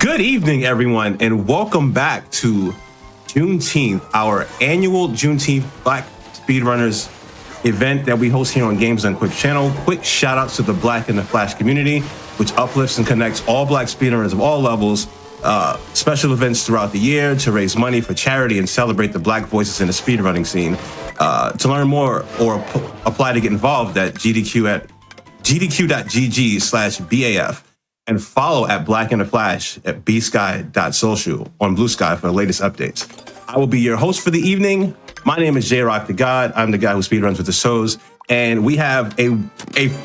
Good evening, everyone, and welcome back to Juneteenth, our annual Juneteenth Black Speedrunners event that we host here on Games Done Quick channel. Quick shout outs to the Black in the Flash community, which uplifts and connects all Black speedrunners of all levels. Special events throughout the year to raise money for charity and celebrate the Black voices in the speedrunning scene. To learn more or apply to get involved at gdq.gg/BAF. And follow at Black in the Flash at bsky.social on Blue Sky for the latest updates. I will be your host for the evening. My name is JRoctheGod. I'm the guy who speedruns with the shows. And we have a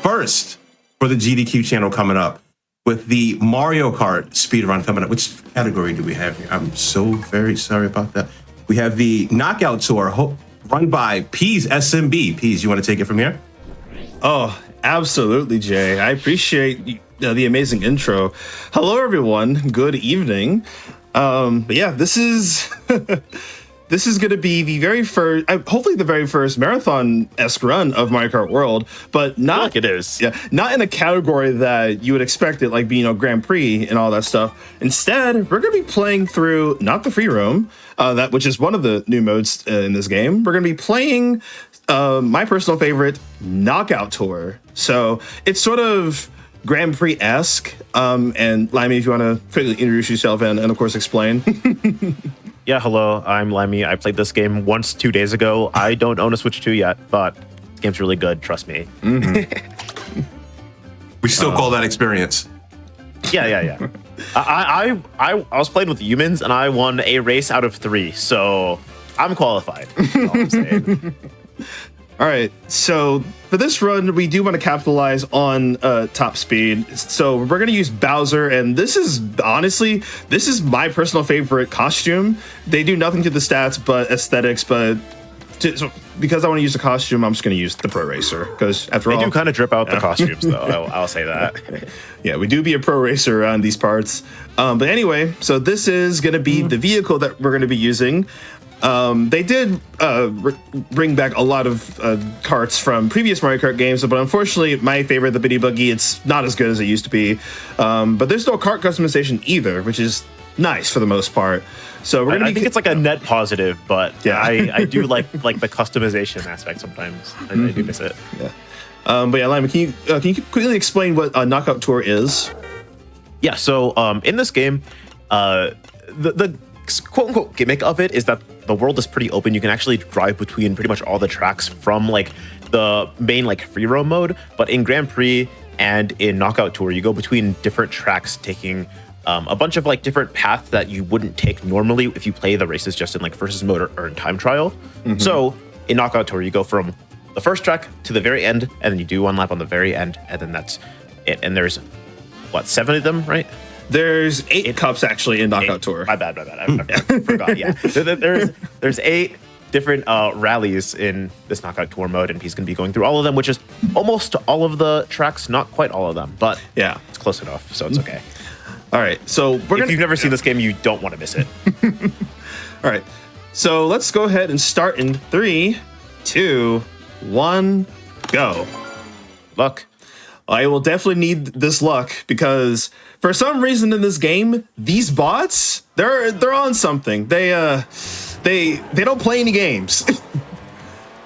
first for the GDQ channel coming up with the Mario Kart speedrun coming up. Which category do we have here? I'm so very sorry about that. We have the Knockout Tour run by PeasSMB. Peas, you want to take it from here? Oh, absolutely, Jay. I appreciate the amazing intro. Hello, everyone. Good evening. But yeah, this is this is going to be the very first, hopefully the very first marathon-esque run of Mario Kart World, but not like it is. Yeah, not in a category that you would expect it, like being Grand Prix and all that stuff. Instead, we're going to be playing through not the free roam, which is one of the new modes in this game. We're going to be playing my personal favorite, Knockout Tour. So it's sort of Grand Prix-esque. And Limey, if you want to quickly introduce yourself and of course explain. Yeah, hello, I'm Limey. I played this game once 2 days ago. I don't own a Switch 2 yet, but this game's really good, trust me. Mm-hmm. We still call that experience. Yeah. I was playing with humans and I won a race out of 3, so I'm qualified. That's all I'm saying. All right, so for this run, we do want to capitalize on top speed. So we're going to use Bowser, and this is honestly, this is my personal favorite costume. They do nothing to the stats but aesthetics, but because I want to use the costume, I'm just going to use the Pro Racer, because after all... They do kind of drip out the costumes, though, I'll say that. Yeah, we do be a Pro Racer around these parts. But anyway, so this is going to be the vehicle that we're going to be using. They did bring back a lot of karts from previous Mario Kart games, but unfortunately, my favorite, the Bitty Buggy, it's not as good as it used to be. But there's no kart customization either, which is nice for the most part. So we're gonna. I think it's like a net positive, but yeah, I do like the customization aspect sometimes. I do miss it. Yeah. But yeah, Lima, can you quickly explain what a Knockout Tour is? Yeah. So in this game, the quote unquote gimmick of it is that the world is pretty open. You can actually drive between pretty much all the tracks from like the main like free roam mode, but in Grand Prix and in Knockout Tour, you go between different tracks, taking a bunch of like different paths that you wouldn't take normally if you play the races just in like versus mode or in time trial. Mm-hmm. So in Knockout Tour, you go from the first track to the very end, and then you do one lap on the very end, and then that's it. And there's what, 7 of them, right? There's 8 cups actually in Knockout Tour. My bad. I forgot. Yeah, there's 8 different rallies in this Knockout Tour mode, and he's going to be going through all of them, which is almost all of the tracks, not quite all of them, but yeah, it's close enough, so it's okay. All right, so if you've never seen this game, you don't want to miss it. All right, so let's go ahead and start in 3, 2, 1, go. Luck. I will definitely need this luck because for some reason in this game, these bots, they're on something. They don't play any games.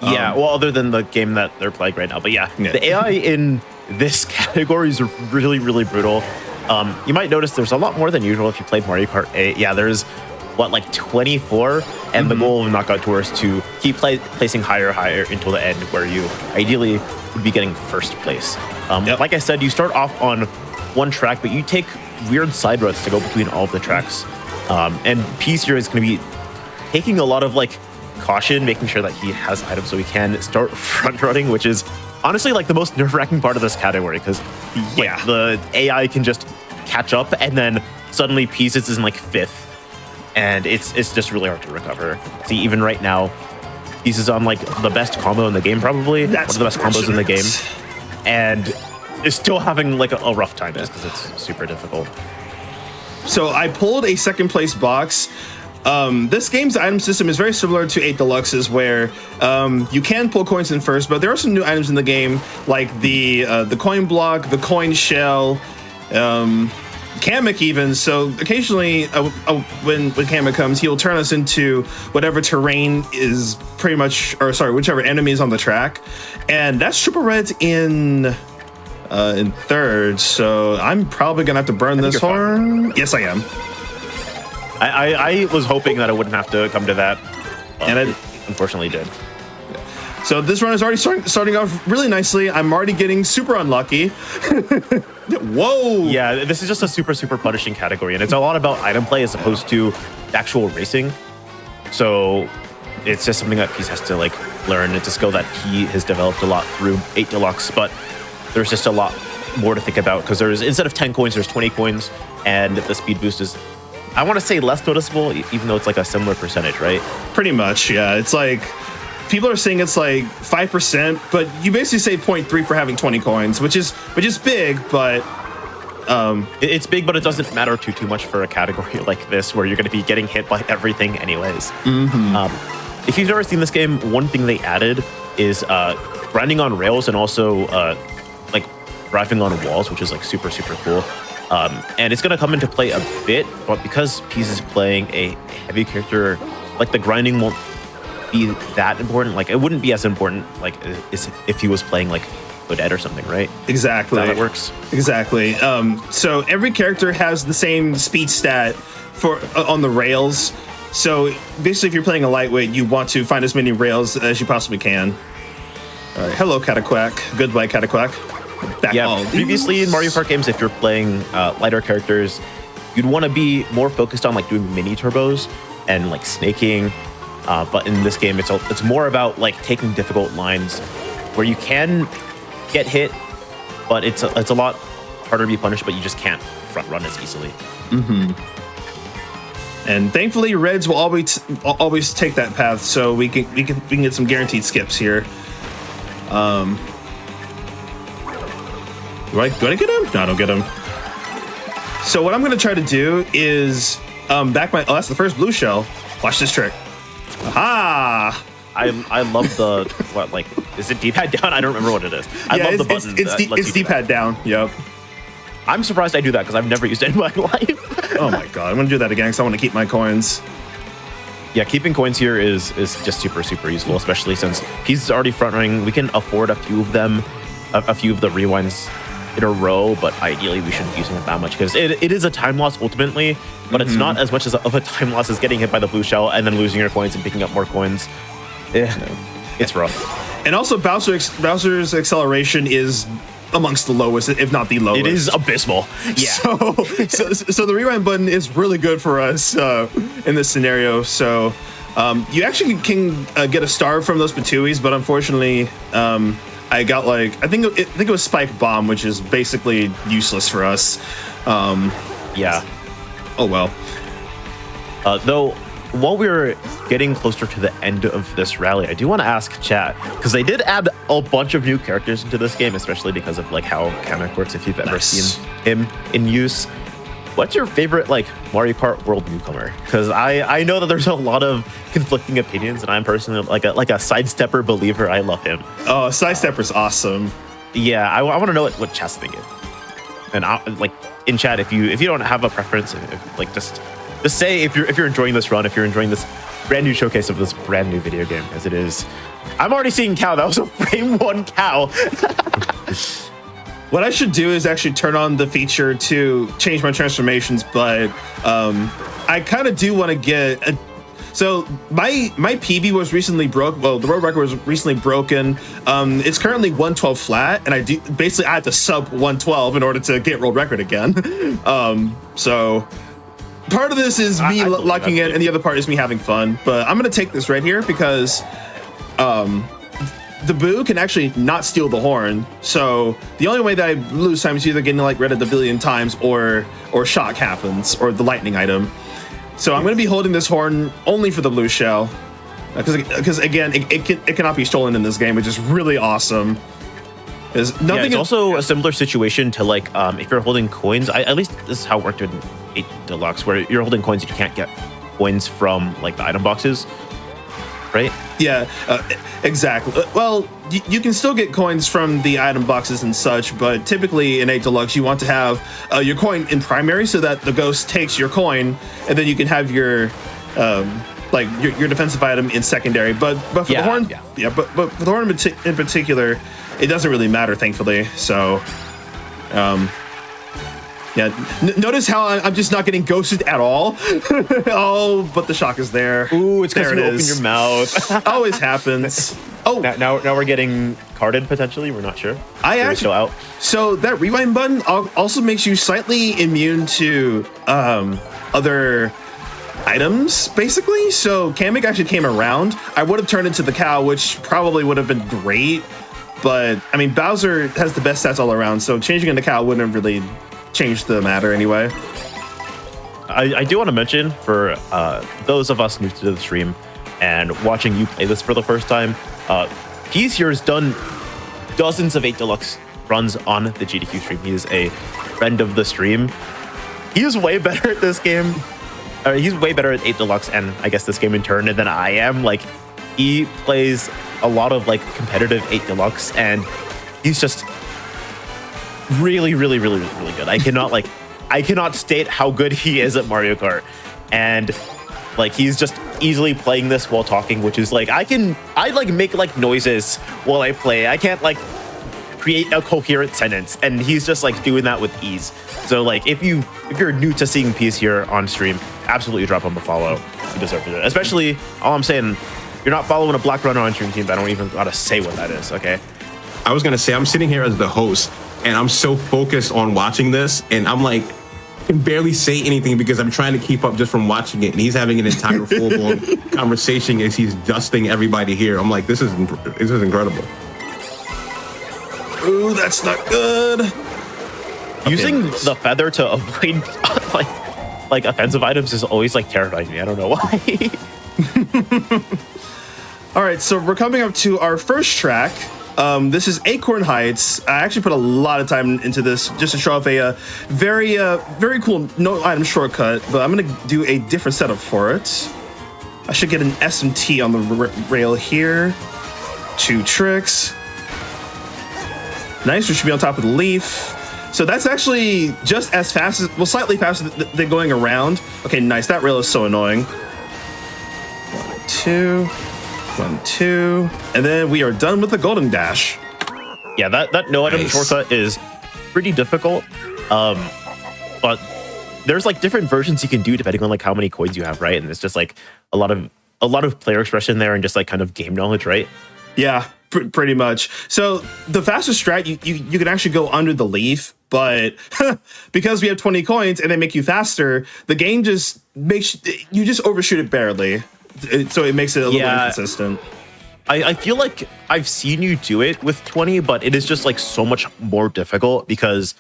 Yeah, well, other than the game that they're playing right now. But yeah, the AI in this category is really, really brutal. You might notice there's a lot more than usual if you played Mario Kart 8. Yeah, there's what, like 24, and the goal of Knockout Tour is to keep placing higher until the end, where you ideally would be getting first place. Like I said, you start off on one track, but you take weird side roads to go between all of the tracks. And Peace here is going to be taking a lot of like caution, making sure that he has items so he can start front running, which is honestly like the most nerve-wracking part of this category, because the AI can just catch up, and then suddenly Peace is in like 5th, and it's just really hard to recover. See, even right now, Peace is on like the best combo in the game, probably one of the best combos in the game, and is still having like a rough time just because it's super difficult. So I pulled a 2nd place box. This game's item system is very similar to 8 Deluxe's, where you can pull coins in first, but there are some new items in the game, like the coin block, the coin shell, Kamek even. So occasionally when Kamek comes, he'll turn us into whatever terrain is pretty much, or sorry, whichever enemy is on the track. And that's triple reds in third. So I'm probably going to have to burn this horn. Yes, I am. I was hoping that I wouldn't have to come to that. And it unfortunately did. So this run is already starting off really nicely. I'm already getting super unlucky. Whoa! Yeah, this is just a super punishing category, and it's a lot about item play as opposed to actual racing. So it's just something that Peas has to like learn. It's a skill that he has developed a lot through 8 Deluxe, but there's just a lot more to think about because there's, instead of 10 coins, there's 20 coins, and the speed boost is, I want to say, less noticeable, even though it's like a similar percentage, right? Pretty much, yeah. It's like, people are saying it's like 5%, but you basically say 0.3 for having 20 coins, which is big, but it's big, but it doesn't matter too much for a category like this where you're going to be getting hit by everything anyways. If you've never seen this game, one thing they added is grinding on rails and also like driving on walls, which is like super cool. And it's going to come into play a bit, but because Peas is playing a heavy character, like the grinding won't be that important. Like it wouldn't be as important like if he was playing like Odette or something, right? Exactly. That's how it works. Exactly. So every character has the same speed stat for on the rails. So basically, if you're playing a lightweight, you want to find as many rails as you possibly can. All right. Hello, Cataquack. Goodbye, Cataquack. Previously in Mario Kart games, if you're playing lighter characters, you'd want to be more focused on like doing mini turbos and like snaking. But in this game, it's more about like taking difficult lines where you can get hit, but it's a lot harder to be punished. But you just can't front run as easily. And thankfully, Reds will always take that path, so we can get some guaranteed skips here. Do I get him? No, I don't get him. So what I'm going to try to do is back my. Oh, that's the first blue shell. Watch this trick. Aha! I love the what, like, is it D-pad down? I don't remember what it is. I love the button. It's D-pad down. Yep. I'm surprised I do that because I've never used it in my life. Oh my god, I'm gonna do that again because I want to keep my coins. Yeah, keeping coins here is just super useful, especially since he's already front running. We can afford a few of them, a few of the rewinds in a row, but ideally we shouldn't be using it that much because it is a time loss ultimately, but it's not as much of a time loss as getting hit by the blue shell and then losing your coins and picking up more coins. It's rough. And also Bowser's acceleration is amongst the lowest, if not the lowest. It is abysmal. Yeah. So the rewind button is really good for us in this scenario. So you actually can get a star from those Patuis, but unfortunately, I got like I think it was Spike Bomb, which is basically useless for us. Yeah. Oh well. Though, while we're getting closer to the end of this rally, I do want to ask chat, because they did add a bunch of new characters into this game, especially because of like how Kamek works, if you've ever seen him in use. What's your favorite like Mario Kart World newcomer? Because I know that there's a lot of conflicting opinions, and I'm personally like a sidestepper believer. I love him. Oh, sidestepper's awesome. Yeah, I want to know what chat's thinking. And like in chat, if you don't have a preference, like just say if you're enjoying this run, if you're enjoying this brand new showcase of this brand new video game, as it is. I'm already seeing cow. That was a frame 1 cow. What I should do is actually turn on the feature to change my transformations, but I kind of do want to get a. So my PB was recently broke. Well, the world record was recently broken. It's currently 112 flat, and I have to sub 112 in order to get world record again. So part of this is me locking in, and the other part is me having fun. But I'm gonna take this right here because the Boo can actually not steal the horn. So the only way that I lose time is either getting like rid of the billion times or shock happens or the lightning item. So I'm going to be holding this horn only for the blue shell because again, it cannot be stolen in this game, which is really awesome. There's nothing. It's also a similar situation to like if you're holding coins. At least this is how it worked in 8 Deluxe, where you're holding coins and you can't get coins from like the item boxes. right? Yeah, exactly. Well, you can still get coins from the item boxes and such, but typically in 8 Deluxe, you want to have your coin in primary so that the ghost takes your coin, and then you can have your your defensive item in secondary. But for the horn, but for the horn in particular, it doesn't really matter, thankfully. So, notice how I'm just not getting ghosted at all. Oh, but the shock is there. Ooh, it's because there you it open is. your mouth. Always happens. Oh, now we're getting carded potentially. We're not sure. Still out. So that rewind button also makes you slightly immune to other items, basically. So Kamek actually came around. I would have turned into the cow, which probably would have been great. But I mean, Bowser has the best stats all around, so changing into cow wouldn't have really changed the matter anyway. I do want to mention for those of us new to the stream and watching you play this for the first time, Peas here has done dozens of 8 Deluxe runs on the GDQ stream. He is a friend of the stream. He is way better at this game. He's way better at 8 Deluxe and I guess this game in turn than I am. Like, he plays a lot of like competitive 8 Deluxe and he's just really good. I cannot state how good he is at Mario Kart. And like, he's just easily playing this while talking, which is like, I make like noises while I play. I can't like create a coherent sentence, and he's just like doing that with ease. So like, if you're new to seeing Peas here on stream, absolutely drop him a follow. You deserve it. Especially, all I'm saying, you're not following a black runner on stream team. I don't even gotta say what that is. Okay. I was gonna say, I'm sitting here as the host, and I'm so focused on watching this, and I'm like, I can barely say anything because I'm trying to keep up just from watching it. And he's having an entire full-blown conversation as he's dusting everybody here. I'm like, this is incredible. Ooh, that's not good. Using the feather to avoid like offensive items is always like terrifying me. I don't know why. All right, so we're coming up to our first track. This is Acorn Heights. I actually put a lot of time into this just to show off a very cool no item shortcut, but I'm gonna do a different setup for it. I should get an SMT on the rail here. 2 tricks. Nice, we should be on top of the leaf. So that's actually just as fast as, well, slightly faster than going around. Okay, nice, that rail is so annoying. 1, 2. 1, 2, and then we are done with the golden dash. Yeah, that no item shortcut is pretty difficult, but there's like different versions you can do depending on like how many coins you have, right? And it's just like a lot of player expression there and just like kind of game knowledge, right? Yeah, pretty much. So the fastest strat, you can actually go under the leaf, but because we have 20 coins and they make you faster, the game just makes you just overshoot it barely. So it makes it a little inconsistent. I feel like I've seen you do it with 20, but it is just like so much more difficult because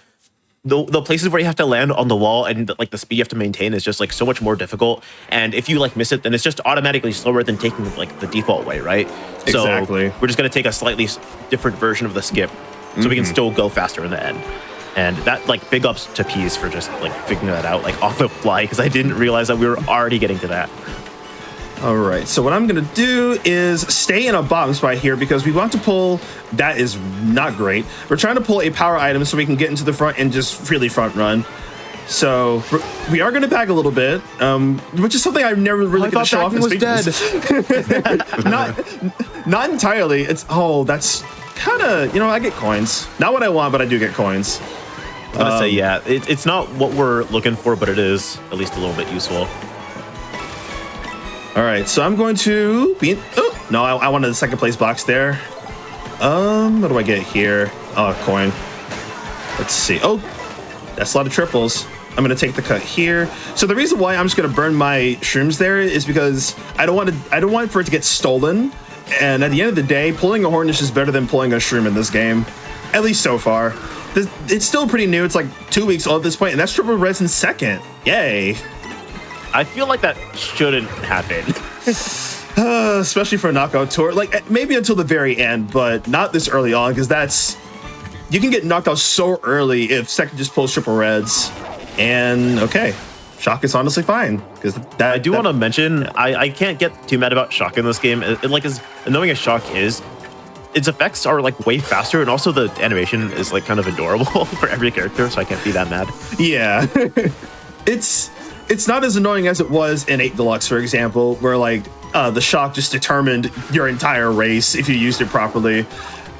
the places where you have to land on the wall and like the speed you have to maintain is just like so much more difficult. And if you like miss it, then it's just automatically slower than taking like the default way, right? Exactly. So we're just gonna take a slightly different version of the skip so we can still go faster in the end. And that, like, big ups to Peas for just like figuring that out like off the fly, because I didn't realize that we were already getting to that. All right, so what I'm gonna do is stay in a bottom spot here because we want to pull, that is not great. We're trying to pull a power item so we can get into the front and just really front run. So we are gonna bag a little bit, which is something I've never really gonna show off in speed. Not entirely. It's, oh, that's kind of, you know, I get coins. Not what I want, but I do get coins. I'm gonna say, yeah, it's not what we're looking for, but it is at least a little bit useful. All right, so I'm going to be in, oh, no, I wanted the second place box there. What do I get here? Oh, coin. Let's see. Oh, that's a lot of triples. I'm gonna take the cut here. So the reason why I'm just gonna burn my shrooms there is because I don't want for it to get stolen. And at the end of the day, pulling a horn is just better than pulling a shroom in this game, at least so far. It's still pretty new. It's like 2 weeks old at this point, and that's triple res in second. Yay. I feel like that shouldn't happen. Especially for a knockout tour. Like, maybe until the very end, but not this early on, because that's... You can get knocked out so early if second just pulls triple reds. And, okay. shock is honestly fine because I do want to mention I can't get too mad about shock in this game. Like as annoying as shock is, its effects are like way faster, and also the animation is like kind of adorable for every character, so I can't be that mad. Yeah, it's not as annoying as it was in 8 Deluxe, for example, where like the shock just determined your entire race if you used it properly.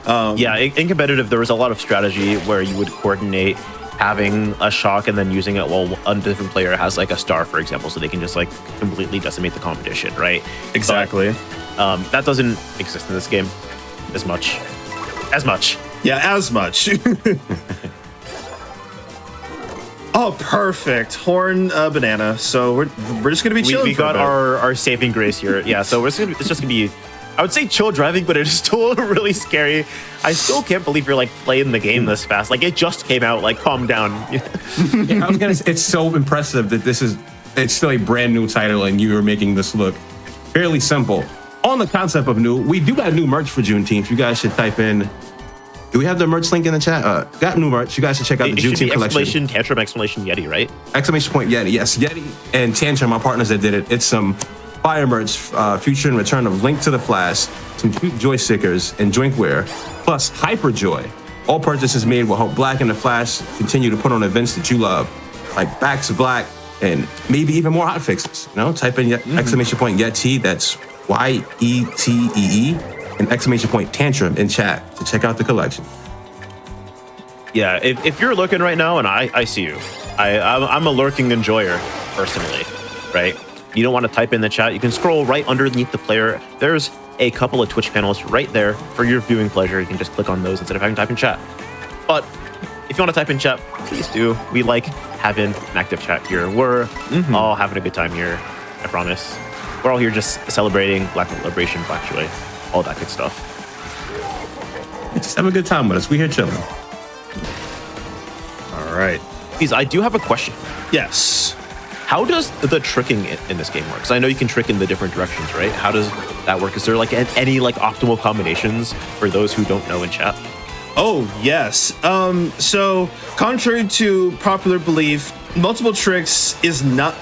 Yeah, in competitive, there was a lot of strategy where you would coordinate having a shock and then using it while a different player has like a star, for example, so they can just like completely decimate the competition, right? Exactly. But, that doesn't exist in this game as much. Yeah, as much. Oh, perfect. Horn banana. So we're just gonna be chilling. We got our saving grace here. Yeah, so it's just gonna be, I would say chill driving, but it's still really scary. I still can't believe you're like playing the game this fast. Like it just came out. Like calm down. Yeah, I was gonna say, it's so impressive that it's still a brand new title and you are making this look fairly simple. On the concept of new, we do got new merch for Juneteenth. You guys should type in. Do we have the merch link in the chat? Got new merch. You guys should check out the Juneteenth collection. Tantrum, exclamation Yeti, right? Exclamation point Yeti. Yes, Yeti and Tantrum, my partners that did it. It's some fire merch, future and return of Link to the Flash, some cute joy stickers and drinkware, plus Hyper Joy. All purchases made will help Black and the Flash continue to put on events that you love, like Back to Black and maybe even more HotFixes. You know, type in exclamation point Yeti. That's YETEE. And exclamation point Tantrum in chat to check out the collection. Yeah, if you're looking right now, and I see you, I'm a lurking enjoyer personally, right? You don't want to type in the chat. You can scroll right underneath the player. There's a couple of Twitch panels right there for your viewing pleasure. You can just click on those instead of having to type in chat. But if you want to type in chat, please do. We like having an active chat here. We're all having a good time here, I promise. We're all here just celebrating Black Liberation, Black Joy, all that good stuff. Just have a good time with us. We here chilling. All right. Please, I do have a question. Yes. How does the tricking in this game work? Because I know you can trick in the different directions, right? How does that work? Is there like any like optimal combinations for those who don't know in chat? Oh, yes. So contrary to popular belief, multiple tricks is not,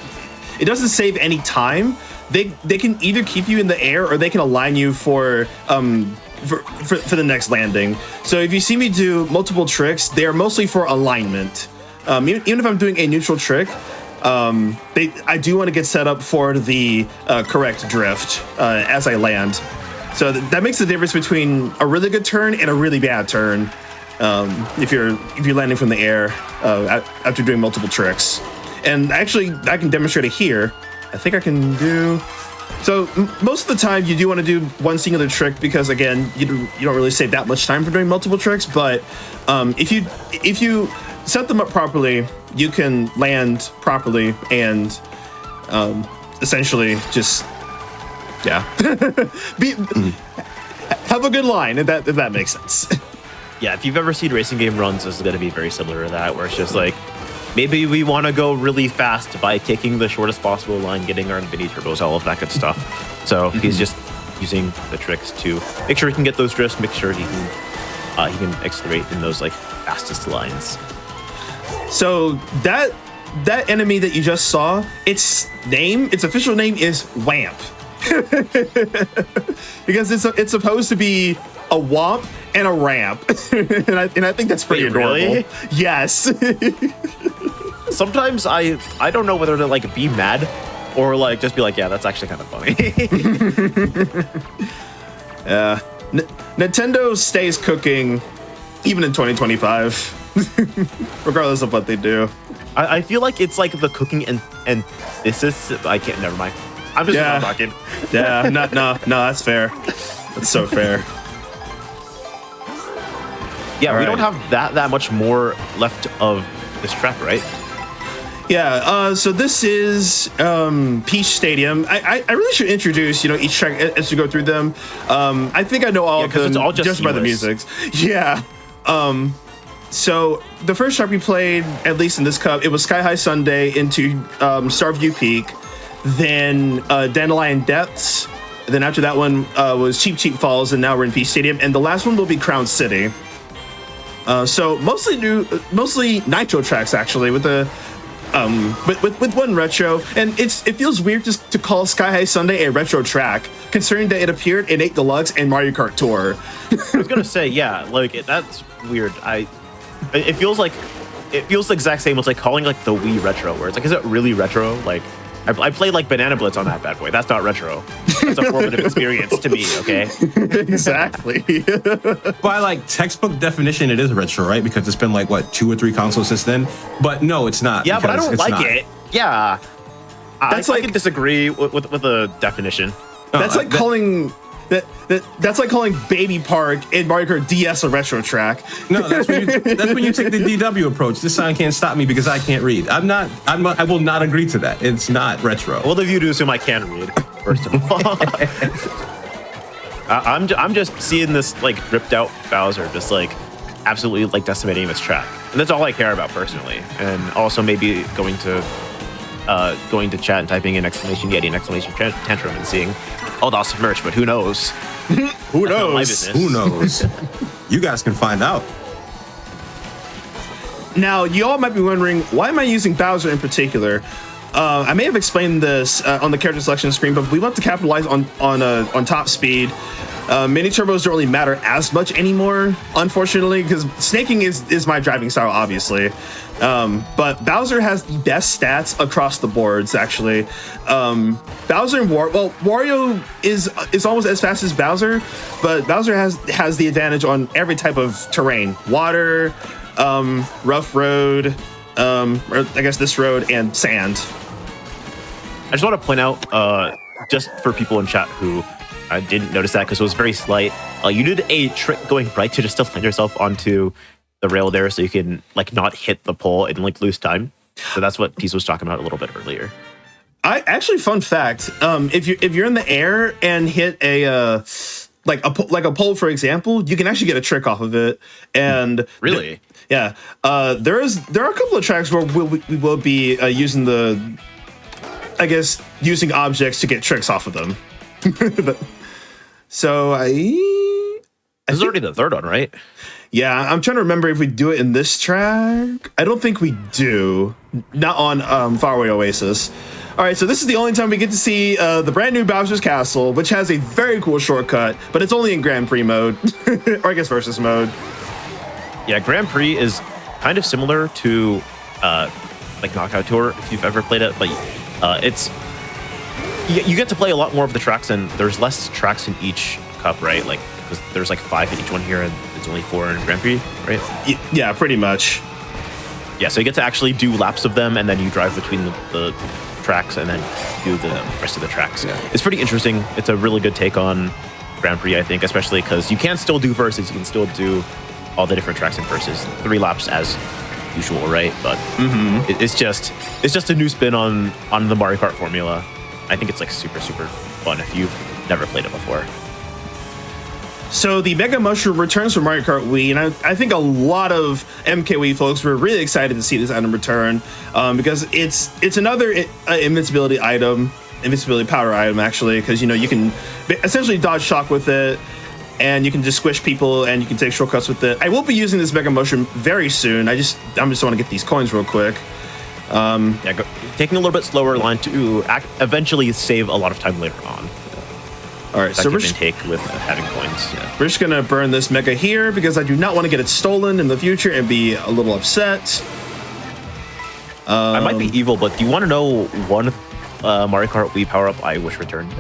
it doesn't save any time. They can either keep you in the air or they can align you for the next landing. So if you see me do multiple tricks, they are mostly for alignment. Even if I'm doing a neutral trick, I do want to get set up for the correct drift as I land. So that makes the difference between a really good turn and a really bad turn. If you're landing from the air after doing multiple tricks. And actually, I can demonstrate it here. I think I can do. So most of the time, you do want to do one singular trick because again, you don't really save that much time for doing multiple tricks. But if you set them up properly, you can land properly and essentially just have a good line if that makes sense. Yeah, if you've ever seen racing game runs, this is going to be very similar to that, where it's just like, maybe we want to go really fast by taking the shortest possible line, getting our mini turbos, all of that good stuff. So he's just using the tricks to make sure he can get those drifts, make sure he can accelerate in those like fastest lines. So that enemy that you just saw, its official name is Wamp. Because it's supposed to be a womp and a ramp. and I think that's pretty adorable. Really? Yes. Sometimes I don't know whether to like be mad or like just be like, yeah, that's actually kind of funny. Nintendo stays cooking even in 2025, regardless of what they do. I feel like it's like the cooking and this is, I can't, never mind. I'm just not talking. Yeah, no, that's fair. That's so fair. Yeah, we don't have that much more left of this track, right? Yeah, so this is Peach Stadium. I really should introduce, each track as you go through them. I think I know all of them it's all just by the music. Yeah. So the first track we played, at least in this cup, it was Sky High Sunday into Starview Peak, then Dandelion Depths. And then after that one was Cheap Cheap Falls, and now we're in Peach Stadium. And the last one will be Crown City. So mostly nitro tracks actually, with a with one retro, and it feels weird just to call Sky High Sunday a retro track, considering that it appeared in 8 Deluxe and Mario Kart Tour. I was gonna say, yeah, like that's weird. It feels the exact same as like calling like the Wii retro, where it's like, is it really retro? Like, I played like Banana Blitz on that bad boy. That's not retro. That's a formative experience to me. Okay. Exactly. By like textbook definition, it is retro, right? Because it's been like what 2 or 3 consoles since then. But no, it's not. Yeah, but I don't it's like not. it. Yeah, That's I can disagree with the definition. That's like calling that's like calling Baby Park in Mario Kart DS a retro track. No, that's when you take the DW approach. This sign can't stop me because I can't read. I will not agree to that. It's not retro. Well, if you do assume I can read, first of all. I'm just seeing this like ripped out Bowser just like absolutely like decimating this track, and that's all I care about personally. And also maybe going to chat and typing in exclamation Yeti and exclamation tantrum and seeing, oh, that's merch, but who knows? Who knows? Who knows? You guys can find out. Now, you all might be wondering, why am I using Bowser in particular? I may have explained this on the character selection screen, but we want to capitalize on top speed. Mini turbos don't really matter as much anymore, unfortunately, because snaking is my driving style, obviously. But Bowser has the best stats across the boards, actually. Bowser and Wario is almost as fast as Bowser, but Bowser has the advantage on every type of terrain: water, rough road, or I guess this road, and sand. I just want to point out, just for people in chat who I didn't notice that because it was very slight. You did a trick going right to just to land yourself onto the rail there, so you can like not hit the pole and like lose time. So that's what Peace was talking about a little bit earlier. Fun fact: if you're in the air and hit a like a pole, for example, you can actually get a trick off of it. And really, there are a couple of tracks where we will be using using objects to get tricks off of them. So this is already the third one, right? Yeah, I'm trying to remember if we do it in this track. I don't think we do. Not on Faraway Oasis. All right, so this is the only time we get to see the brand new Bowser's Castle, which has a very cool shortcut, but it's only in Grand Prix mode, or I guess versus mode. Yeah, Grand Prix is kind of similar to like Knockout Tour if you've ever played it, but it's you get to play a lot more of the tracks, and there's less tracks in each cup, right? Like, because there's like 5 in each one here, and it's only 4 in Grand Prix, right? Yeah, pretty much. Yeah, so you get to actually do laps of them, and then you drive between the tracks, and then do the rest of the tracks. Yeah. It's pretty interesting. It's a really good take on Grand Prix, I think, especially because you can still do verses. You can still do all the different tracks in verses. 3 laps as usual, right? But it's just a new spin on the Mario Kart formula. I think it's like super, super fun if you've never played it before. So the Mega Mushroom returns for Mario Kart Wii, and I think a lot of MKWii folks were really excited to see this item return because it's another invincibility powder item, actually, because you can essentially dodge shock with it, and you can just squish people, and you can take shortcuts with it. I will be using this Mega Mushroom very soon. I just want to get these coins real quick. Taking a little bit slower line to eventually save a lot of time later on. All right, so we're take with having coins. Yeah. We're just gonna burn this mega here because I do not want to get it stolen in the future and be a little upset. I might be evil, but do you want to know one Mario Kart Wii power up I wish returned?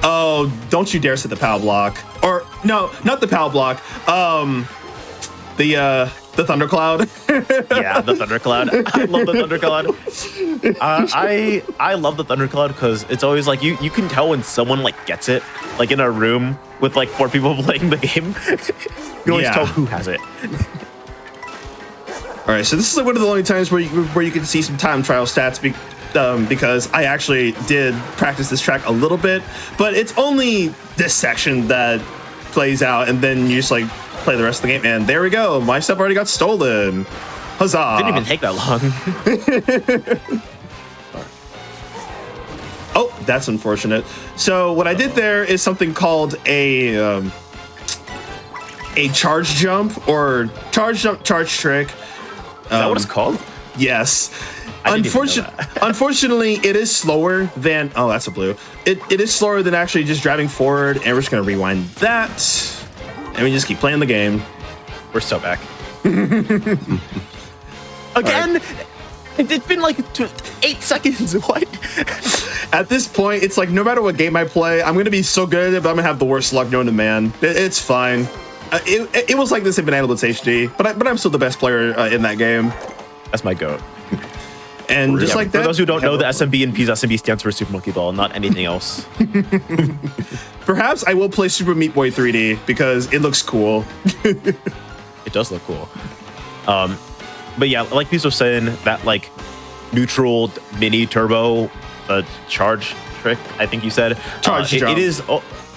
Oh, don't you dare set the POW block! Or no, not the POW block. The Thundercloud. Yeah, the Thundercloud. I love the Thundercloud. I love the Thundercloud because it's always like you can tell when someone like gets it, like in a room with like 4 people playing the game. You can always tell who has it. All right, so this is like one of the only times where you can see some time trial stats because I actually did practice this track a little bit, but it's only this section that plays out, and then you just like play the rest of the game, and there we go. My stuff already got stolen. Huzzah! Didn't even take that long. Oh, that's unfortunate. So what I did there is something called a charge jump or charge jump charge trick. Is that what it's called? Yes. Unfortunately, it is slower than. Oh, that's a blue. It is slower than actually just driving forward, and we're just gonna rewind that, and we just keep playing the game. We're so back. Again, it's been like 8 seconds. What? At this point, it's like no matter what game I play, I'm gonna be so good at it, but I'm gonna have the worst luck known to man. It's fine. It was like this in Banana Blitz HD, but I'm still the best player in that game. That's my goat. And just like that, for those who don't know, the SMB and PeasSMB stands for Super Monkey Ball, not anything else. Perhaps I will play Super Meat Boy 3D because it looks cool. It does look cool. But yeah, like Peas was saying, that like neutral mini turbo charge trick, I think you said. Charge jump. It is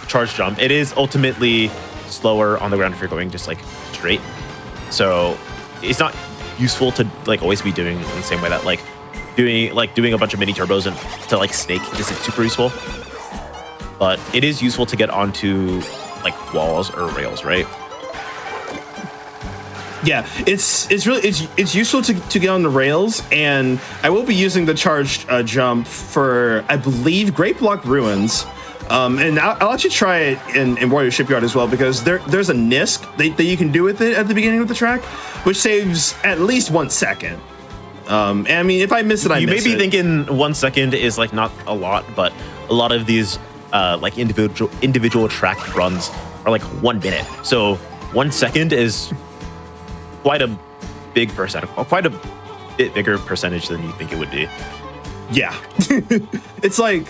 charge jump. It is ultimately slower on the ground if you're going just like straight. So it's not useful to like always be doing in the same way that like doing a bunch of mini turbos and to like snake isn't super useful. But it is useful to get onto like walls or rails, right? Yeah, it's useful to get on the rails, and I will be using the charged jump for, I believe, Great Block Ruins. And I'll actually try it in Warrior Shipyard as well, because there's a NISC that you can do with it at the beginning of the track, which saves at least 1 second. And I mean, if I miss it, I miss it. You may be thinking 1 second is like not a lot, but a lot of these like individual track runs are like 1 minute. So 1 second is quite a big percent, quite a bit bigger percentage than you think it would be. Yeah, it's like.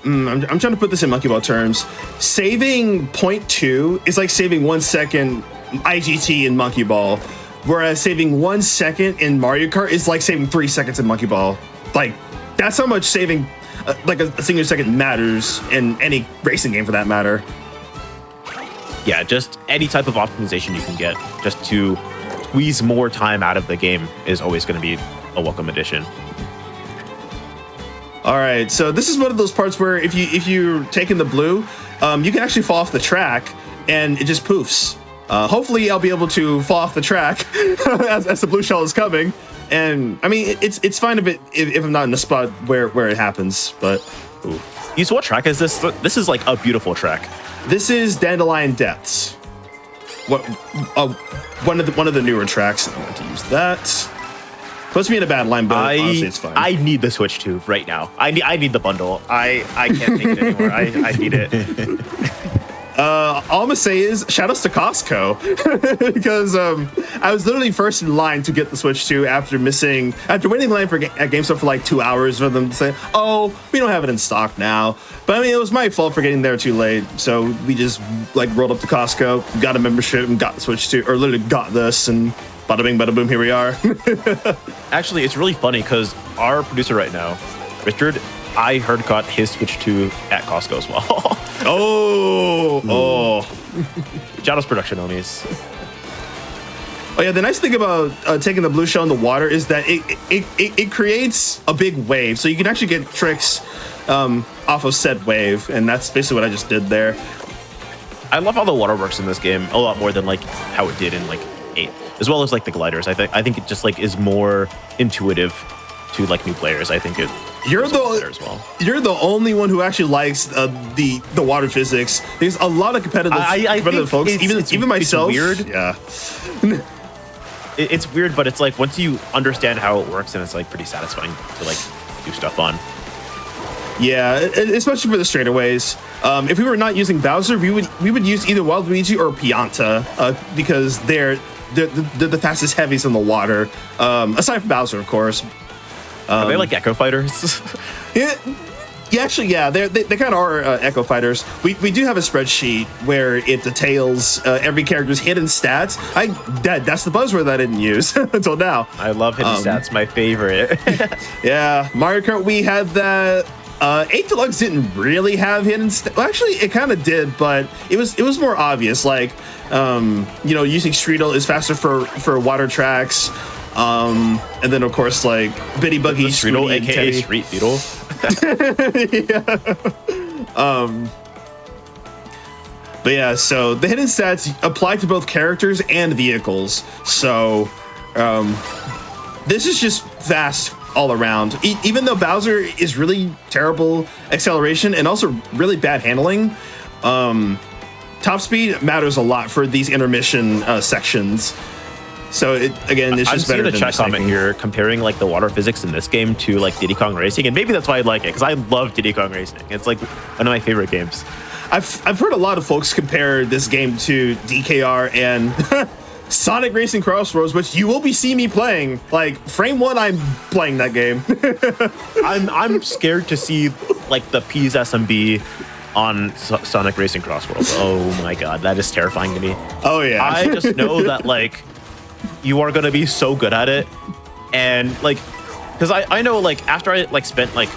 I'm trying to put this in monkey ball terms. Saving 0.2 is like saving 1 second IGT in monkey ball, whereas saving 1 second in Mario Kart is like saving 3 seconds in monkey ball. Like, that's how much saving like a single second matters in any racing game for that matter. Yeah, just any type of optimization you can get just to squeeze more time out of the game is always going to be a welcome addition. All right, so this is one of those parts where if you're taking the blue, you can actually fall off the track and it just poofs. Hopefully, I'll be able to fall off the track as the blue shell is coming. And I mean, it's fine if I'm not in the spot where it happens. But ooh. So what track is this? This is like a beautiful track. This is Dandelion Depths. One of the newer tracks. I'm going to use that. Puts me in a bad line, but honestly, it's fine. I need the Switch 2 right now. I need the bundle. I can't take it anymore. I need it. All I'm gonna say is shout-outs to Costco because I was literally first in line to get the Switch 2 after waiting in line at GameStop for like 2 hours for them to say, "Oh, we don't have it in stock now." But I mean, it was my fault for getting there too late. So we just like rolled up to Costco, got a membership, and got the Switch 2, or literally got this and. Bada bing, bada boom, here we are. Actually, it's really funny because our producer right now, Richard, I heard got his Switch 2 at Costco as well. Oh. Jados production homies. Oh yeah, the nice thing about taking the blue shell in the water is that it creates a big wave, so you can actually get tricks off of said wave, and that's basically what I just did there. I love how the water works in this game a lot more than like how it did in like 8, as well as like the gliders. I think it just like is more intuitive to like new players. I think you're the only one who actually likes the water physics. There's a lot of competitive folks, even myself. It's weird. Yeah. It's weird, but it's like once you understand how it works, and it's like pretty satisfying to like do stuff on. Yeah, especially for the straightaways. If we were not using Bowser, we would use either Waluigi or Pianta because they're the fastest heavies in the water. Aside from Bowser, of course. Are they like Echo Fighters? Yeah, actually, yeah, they kind of are Echo Fighters. We do have a spreadsheet where it details every character's hidden stats. That's the buzzword that I didn't use until now. I love hidden stats, my favorite. Yeah, Mario Kart, we had that. 8 Deluxe didn't really have hidden stats. Well, actually, it kind of did, but it was more obvious. Like, using Streetle is faster for water tracks. And then, of course, like Bitty Buggy, Streetle, aka Street Beetle. Yeah. But yeah, so the hidden stats apply to both characters and vehicles. So this is just fast all around. Even though Bowser is really terrible acceleration and also really bad handling, top speed matters a lot for these intermission sections. So again, it's just better than the chat comment here comparing like the water physics in this game to like Diddy Kong Racing, and maybe that's why I like it, because I love Diddy Kong Racing. It's like one of my favorite games. I've heard a lot of folks compare this game to DKR and Sonic Racing Crossroads, which you will be seeing me playing. Like frame one, I'm playing that game. I'm scared to see like the PeasSMB on Sonic Racing Crossroads. Oh my god, that is terrifying to me. Oh yeah. I just know that like you are gonna be so good at it, and like, because I know like after I like spent like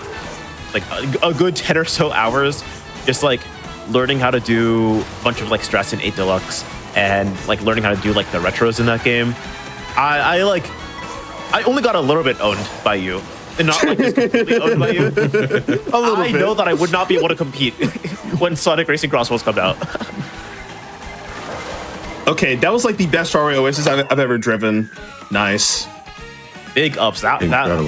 a good 10 or so hours just like learning how to do a bunch of like strats in 8 Deluxe and like learning how to do like the retros in that game, I only got a little bit owned by you. And not like just completely owned by you. I know that I would not be able to compete when Sonic Racing Crossroads come out. Okay, that was like the best Strawberry Oasis I've ever driven. Nice. Big ups. That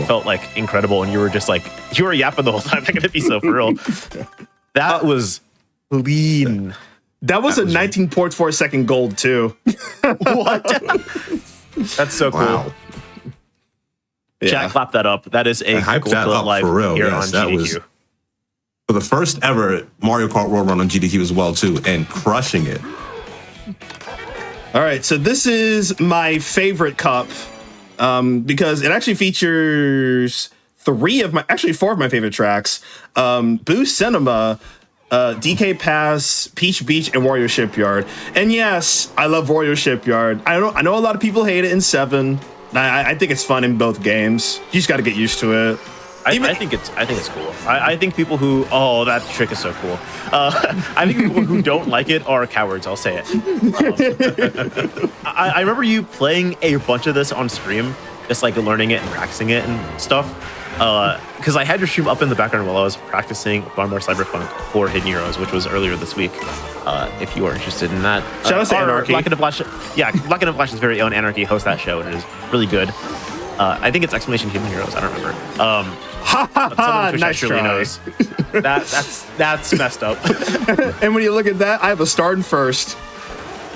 felt like incredible, and you were just like, you were yapping the whole time. I'm gonna be so for real. That was clean. That was a 19.4 second gold too. What? That's so cool. Wow. Chat, Yeah. clap that up. That is a Hype gold that up live for real. here Yes, on that GDQ. was for the first ever Mario Kart World Run on GDQ as well too, and crushing it. All right, so this is my favorite cup because it actually features four of my favorite tracks: Boost Cinema, DK Pass, Peach Beach, and Warrior Shipyard. And yes, I love Warrior Shipyard. I know a lot of people hate it in 7. I think it's fun in both games. You just got to get used to it. I think it's cool. I think people who that trick is so cool. I think people who don't like it are cowards. I'll say it. I remember you playing a bunch of this on stream, just like learning it and practicing it and stuff. Because I had your stream up in the background while I was practicing Barmore Cyberpunk for Hidden Heroes, which was earlier this week. If you are interested in that, shout out to Anarchy. Black and Flash, Black and Flash's very own Anarchy hosts that show, and it is really good. I think it's exclamation Hidden Heroes. I don't remember. Nice surely try. knows. That's messed up. And when you look at that, I have a start in first.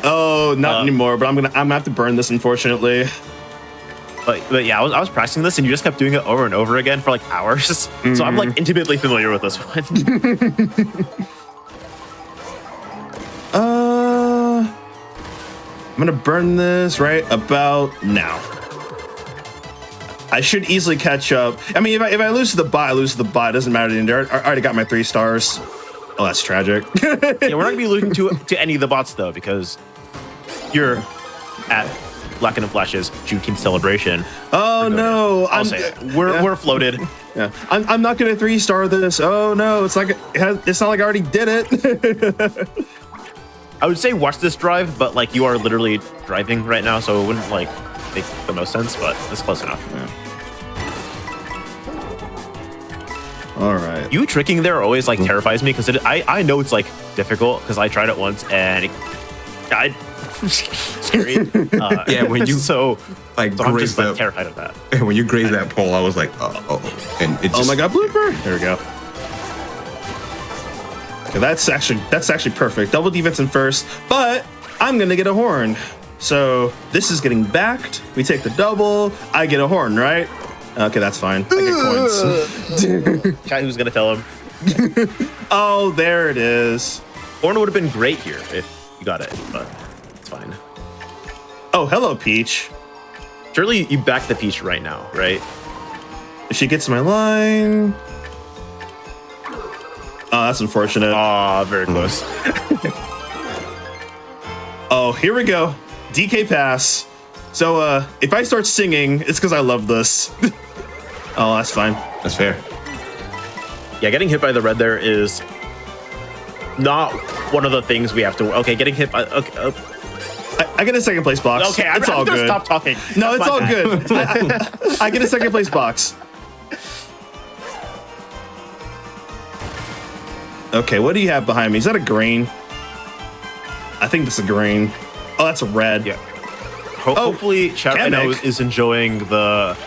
Oh, not anymore. But I'm gonna have to burn this, unfortunately. But yeah, I was practicing this, and you just kept doing it over and over again for like hours. Mm-hmm. So I'm like intimately familiar with this one. I'm gonna burn this right about now. I should easily catch up. I mean, if I lose to the bot, I lose to the bot. It doesn't matter. I already got my 3 stars. Oh, that's tragic. Yeah, we're not gonna be losing to any of the bots though, because you're at Black and Flash's Juneteenth celebration. Oh no! I'll say it. We're floated. Yeah, I'm not gonna 3-star this. Oh no! It's not like I already did it. I would say watch this drive, but like you are literally driving right now, so it wouldn't like make the most sense, but it's close enough. Yeah. All right. You tricking there always like terrifies me because I know it's like difficult because I tried it once and it died. Scary. Yeah, when you I'm just like terrified of that. And when you grazed that pole, I was like, and it just, oh my god, blooper! There we go. Okay, that's actually perfect. Double defense in first, but I'm gonna get a horn. So this is getting backed. We take the double. I get a horn, right? Okay, that's fine. I get coins. Guy who's gonna tell him. Oh, there it is. Horn would have been great here if you got it, but it's fine. Oh, hello, Peach. Surely you back the Peach right now, right? If she gets my line. Oh, that's unfortunate. Ah, very close. Oh, here we go. DK pass. So if I start singing, it's because I love this. Oh, that's fine. that's fair. Yeah, getting hit by the red there is not one of the things we have to. Okay, getting hit by. Okay, I get a second place box. okay, it's all I'm gonna good. stop talking. No, That's it's all my bad. good. I get a second place box. Okay, what do you have behind me? Is that a green? I think that's a green. Oh, that's a red. Yeah. Hopefully, chat right now is enjoying the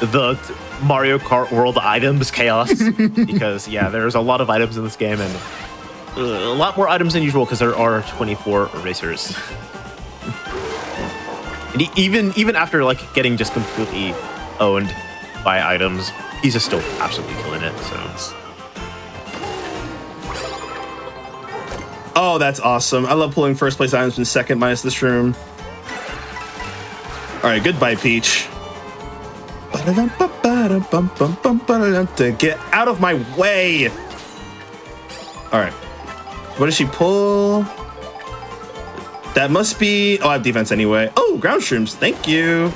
the Mario Kart World items chaos because yeah, there's a lot of items in this game and a lot more items than usual because there are 24 racers. And even after like getting just completely owned by items, he's just still absolutely killing it. So. Oh, that's awesome. I love pulling first place items in second minus this room. All right, goodbye, Peach. Get out of my way. All right. What does she pull? That must be... Oh, I have defense anyway. Oh, ground shrooms. Thank you.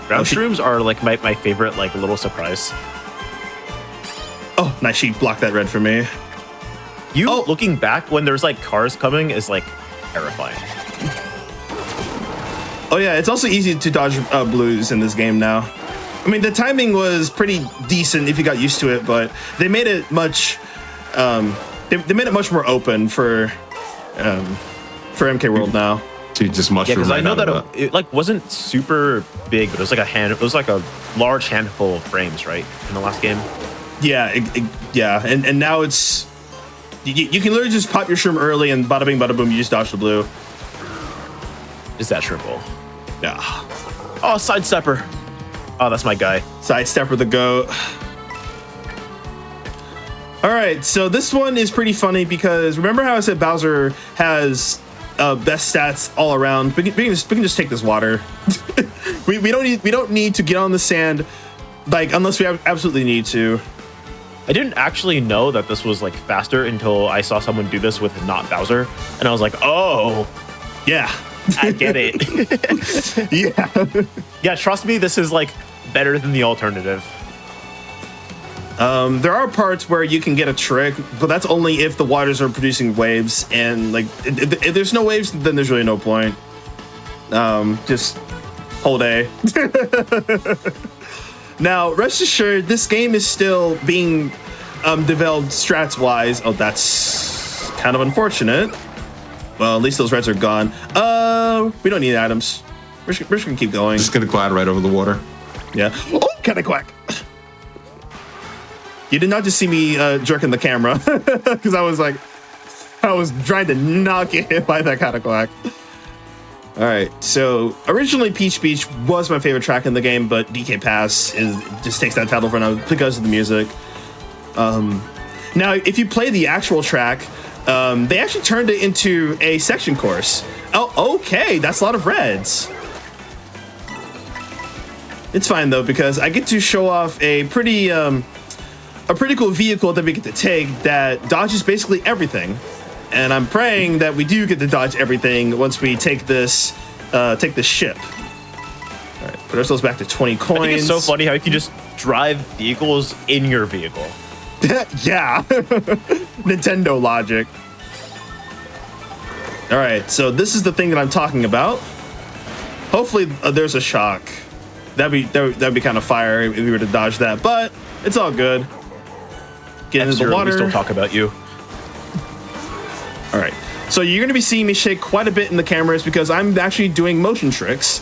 Ground shrooms are like my favorite like little surprise. Oh, nice. She blocked that red for me. Looking back when there's like cars coming is like terrifying. Oh yeah, it's also easy to dodge blues in this game now. I mean, the timing was pretty decent if you got used to it, but they made it much they made it much more open for MK World now. To just mushroom. Yeah, because right I know out that of it like wasn't super big, but it was like it was like a large handful of frames, right, in the last game. Yeah, yeah, and now it's you can literally just pop your shroom early and bada bing, bada boom, you just dodge the blue. Is that triple? Yeah. Oh, sidestepper. Oh, that's my guy. Sidestepper the goat. All right, so this one is pretty funny because remember how I said Bowser has best stats all around? We can just take this water. we don't need to get on the sand, like unless we absolutely need to. I didn't actually know that this was like faster until I saw someone do this with not Bowser, and I was like, oh, yeah, I get it. Yeah, yeah. Trust me, this is like better than the alternative. There are parts where you can get a trick, but that's only if the waters are producing waves, and like if there's no waves, then there's really no point. Just hold A. Now, rest assured, this game is still being developed strats-wise. Oh, that's kind of unfortunate. Well, at least those reds are gone. We don't need items. We're just gonna keep going. Just gonna glide right over the water. Yeah. Oh, kind of quack. You did not just see me jerking the camera because I was trying to not get hit by that kind of quack. All right, so originally Peach Beach was my favorite track in the game, but DK Pass just takes that title for now because of the music. Now, if you play the actual track, they actually turned it into a section course. Oh, okay, that's a lot of reds. It's fine though because I get to show off a pretty cool vehicle that we get to take that dodges basically everything. And I'm praying that we do get to dodge everything once we take this ship. All right, put ourselves back to 20 coins. I think it's so funny how you can just drive vehicles in your vehicle. Yeah, Nintendo logic. All right, so this is the thing that I'm talking about. Hopefully, there's a shock. That'd be kind of fire if we were to dodge that, but it's all good. Get into the water. We still talk about you. All right, so you're going to be seeing me shake quite a bit in the cameras because I'm actually doing motion tricks,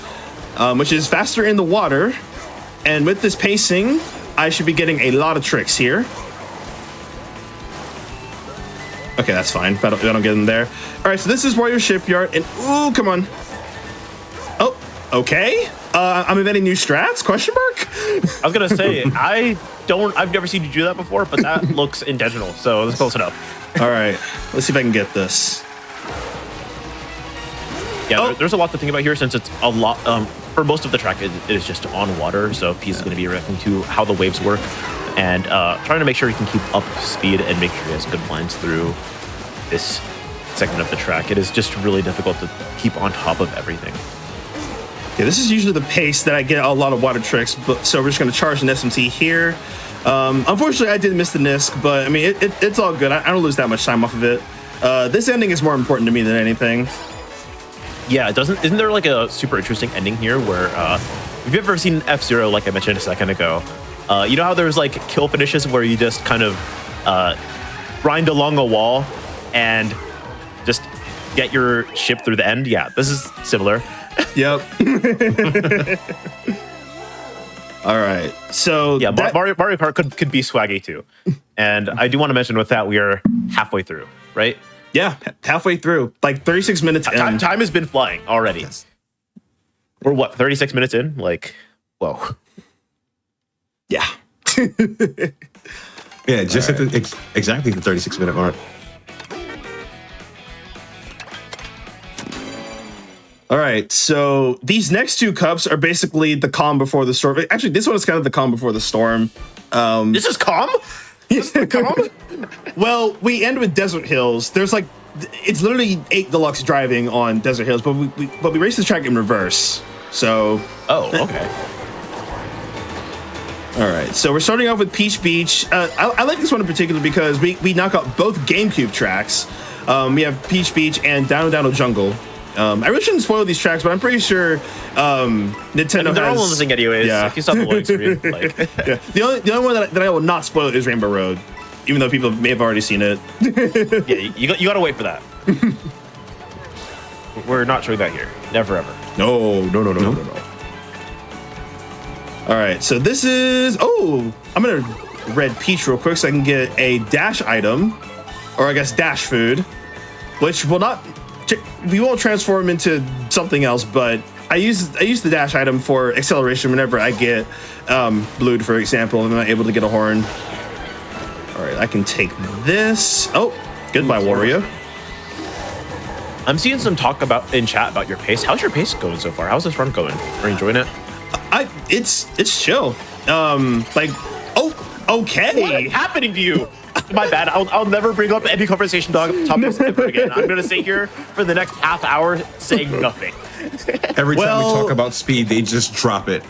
which is faster in the water. And with this pacing, I should be getting a lot of tricks here. Okay, that's fine. If I don't get in there. All right, so this is Warrior Shipyard, and ooh, come on. Oh, okay. I'm inventing new strats? Question mark? I was gonna say I've never seen you do that before, but that looks intentional. So that's close enough. All right, let's see if I can get this. Yeah, there's a lot to think about here since it's a lot. For most of the track, it is just on water, so Peas is going to be reacting to how the waves work and trying to make sure he can keep up speed and make sure he has good lines through this segment of the track. It is just really difficult to keep on top of everything. Okay, this is usually the pace that I get a lot of water tricks, but so we're just going to charge an SMT here. Unfortunately, I did miss the Nisk, but I mean, it's all good. I don't lose that much time off of it. This ending is more important to me than anything. Yeah, isn't there like a super interesting ending here where if you've ever seen F-Zero, like I mentioned a second ago, you know how there's like kill finishes where you just kind of grind along a wall and just get your ship through the end? Yeah, this is similar. Yep. All right. So yeah, Mario Kart could be swaggy too. And I do want to mention with that, we are halfway through, right? Yeah, halfway through, like 36 minutes in. Time has been flying already. Yes. We're what, 36 minutes in? Like, whoa. Yeah. Yeah, just at the exactly the 36-minute mark. All right, so these next two cups are basically the calm before the storm. Actually, this one is kind of the calm before the storm. This is calm? This is the calm? Well, we end with Desert Hills. There's like, it's literally 8 deluxe driving on Desert Hills, but we race the track in reverse. So. Oh, okay. All right, so we're starting off with Peach Beach. I like this one in particular because we knock out both GameCube tracks. We have Peach Beach and Down Jungle. I really shouldn't spoil these tracks, but I'm pretty sure Nintendo they're has. all on the thing anyways. Yeah. If you saw the loading screen, like. Yeah. The only one that I will not spoil is Rainbow Road, even though people may have already seen it. Yeah, you got to wait for that. We're not showing that here. Never ever. No. All right, so this is. Oh, I'm gonna red Peach real quick so I can get a dash item, or I guess dash food, which will not. We won't transform into something else, but I use the dash item for acceleration whenever I get blued, for example, and I'm not able to get a horn. All right, I can take this. Oh, goodbye, Wario. I'm seeing some talk in chat about your pace. How's your pace going so far? How's this run going? Are you enjoying it? It's chill. Okay. What is happening to you? My bad. I'll never bring up any conversation topics ever again. I'm gonna sit here for the next half hour saying nothing. Every time we talk about speed, they just drop it.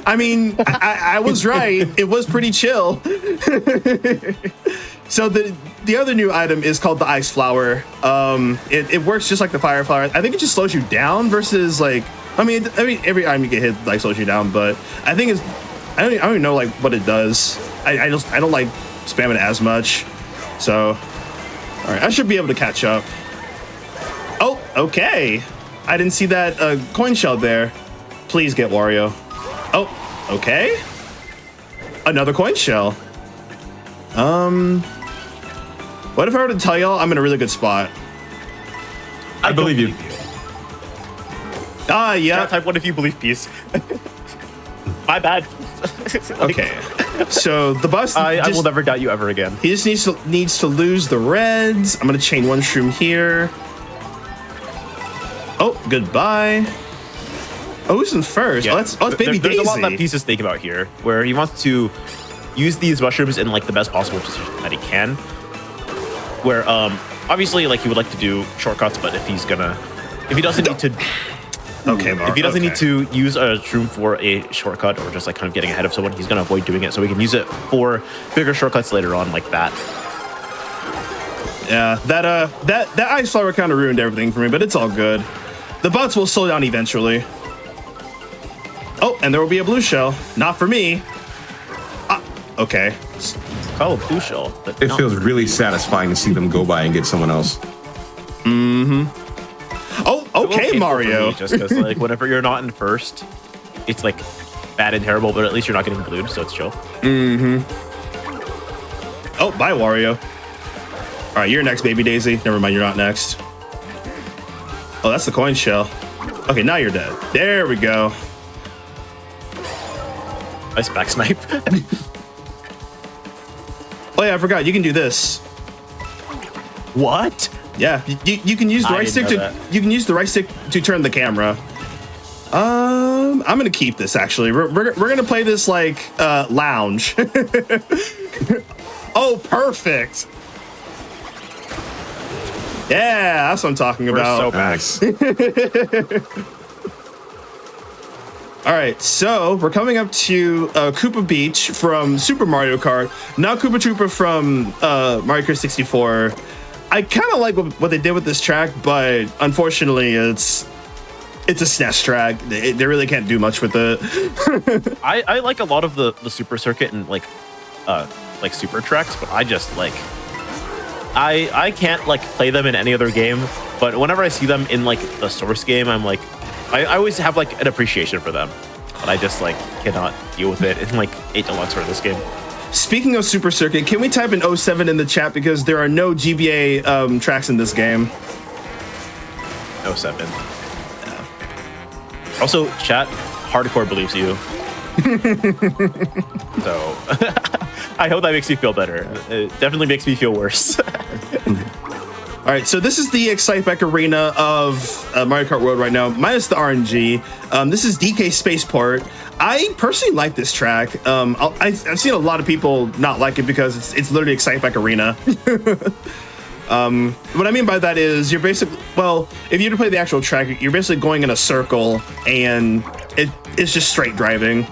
I mean, I was right. It was pretty chill. So the other new item is called the Ice Flower. It works just like the Fire Flower. I think it just slows you down versus like. I mean, every item you get hit like slows you down, but I think it's. I don't even know like what it does. I don't like spamming it as much. So, all right, I should be able to catch up. Oh, okay. I didn't see that coin shell there. Please get Wario. Oh, okay. Another coin shell. What if I were to tell y'all I'm in a really good spot? I believe you. Yeah. Chat type one if you believe peace. My bad. Okay. So the bus. I will never doubt you ever again. He just needs to lose the reds. I'm gonna chain one shroom here. Oh, goodbye. Oh, who's in first? Yeah. Oh, it's Baby Daisy. There's a lot that Peace is thinking about here, where he wants to use these mushrooms in like the best possible position that he can. Where obviously like he would like to do shortcuts, but if he doesn't need to. Okay, Mark. If he doesn't need to use a shroom for a shortcut or just like kind of getting ahead of someone, he's gonna avoid doing it so we can use it for bigger shortcuts later on, like that. Yeah, that ice flower kind of ruined everything for me, but it's all good. The bots will slow down eventually. Oh, and there will be a blue shell. Not for me. Okay. Oh, blue shell. But It feels really satisfying to see them go by and get someone else. Mm-hmm. Oh, okay, Mario. Just because, like, whenever you're not in first, it's like bad and terrible, but at least you're not getting blued, so it's chill. Mm-hmm. Oh, bye, Wario. All right, you're next, Baby Daisy. Never mind, you're not next. Oh, that's the coin shell. Okay, now you're dead. There we go. Nice back snipe. Oh yeah, I forgot. You can do this. What? Yeah, you can use the right stick to turn the camera. I'm gonna keep this actually. We're gonna play this like lounge. Oh, perfect. Yeah, that's what I'm talking about. So Nice. All right, so we're coming up to Koopa Beach from Super Mario Kart. Now Koopa Troopa from Mario Kart 64. I kind of like what they did with this track, but unfortunately, it's a SNES track. They really can't do much with it. I like a lot of the super circuit and like super tracks, but I just like I can't like play them in any other game. But whenever I see them in like the source game, I'm like, I always have like an appreciation for them, but I just like cannot deal with it in like 8 Deluxe or this game. Speaking of Super Circuit, can we type in 07 in the chat because there are no GBA tracks in this game? 07. Also, chat, hardcore believes you. So I hope that makes you feel better. It definitely makes me feel worse. All right, so this is the Exciteback arena of Mario Kart World right now, minus the RNG. This is DK Spaceport. I personally like this track. I've seen a lot of people not like it because it's literally Exciteback arena. What I mean by that is you're basically, well, if you were to play the actual track, you're basically going in a circle and it's just straight driving.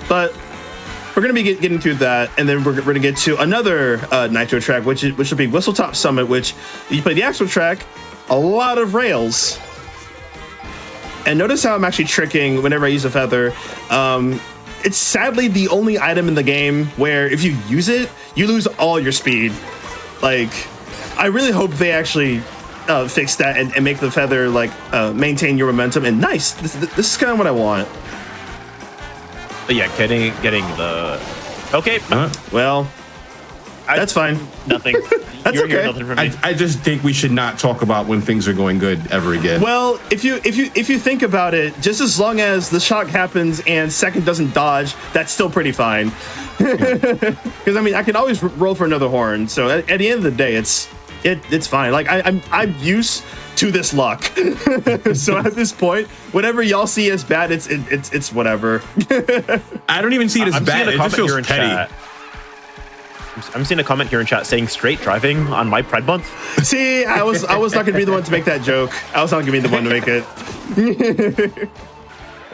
But we're going to be getting through that, and then we're going to get to another Nitro track, which will be Whistletop Summit, which if you play the actual track, a lot of rails. And notice how I'm actually tricking whenever I use a feather. It's sadly the only item in the game where if you use it, you lose all your speed. Like, I really hope they actually fix that and make the feather like maintain your momentum. And nice, this is kind of what I want. But yeah, getting the okay. Well, that's fine. Nothing. That's You're okay. hearing nothing from me. I just think we should not talk about when things are going good ever again. Well, if you think about it, just as long as the shock happens and second doesn't dodge, that's still pretty fine. Because I mean, I can always roll for another horn. So at the end of the day, it's fine. Like I'm used to this luck. So at this point, whatever y'all see as bad, it's whatever. I don't even see it as bad. It just feels petty. Chat. I'm seeing a comment here in chat saying straight driving on my Pride Month. See, I was not gonna be the one to make that joke. I was not gonna be the one to make it.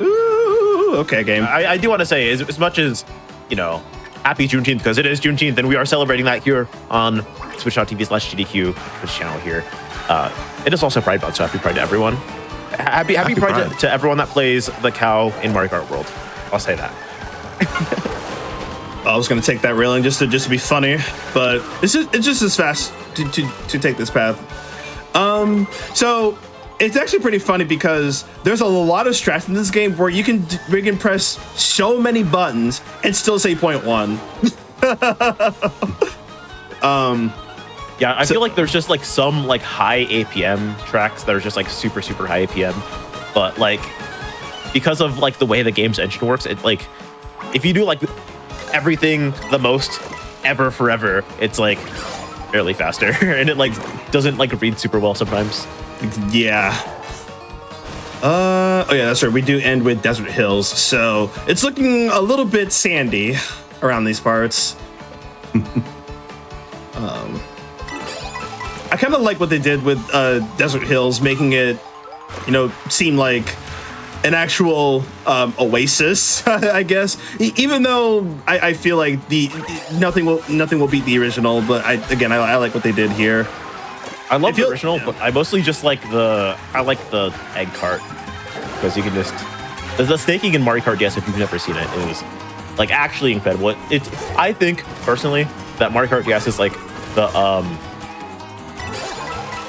Ooh, okay, game. I do want to say, as much as, you know, happy Juneteenth, because it is Juneteenth, and we are celebrating that here on twitch.tv/GDQ, Twitch channel here. It is also Pride Month, so happy Pride to everyone. Happy Pride to everyone that plays the cow in Mario Kart World. I'll say that. I was gonna take that railing just to be funny, but it's just as fast to take this path. So it's actually pretty funny because there's a lot of strats in this game where you can press so many buttons and still say 0.1. Yeah, I feel like there's just like some like high APM tracks that are just like super high APM, but like because of like the way the game's engine works, it's like if you do like everything the most ever forever, it's like barely faster, and it like doesn't like read super well sometimes. Yeah. Oh yeah, that's right. We do end with Desert Hills, so it's looking a little bit sandy around these parts. I kind of like what they did with Desert Hills, making it, you know, seem like an actual oasis, I guess. Even though I feel like nothing will beat the original, but I like what they did here. I love the original, but I mostly just like the egg cart, because you can just the staking in Mario Kart DS, if you've never seen it, is like actually incredible. I think personally that Mario Kart DS is like the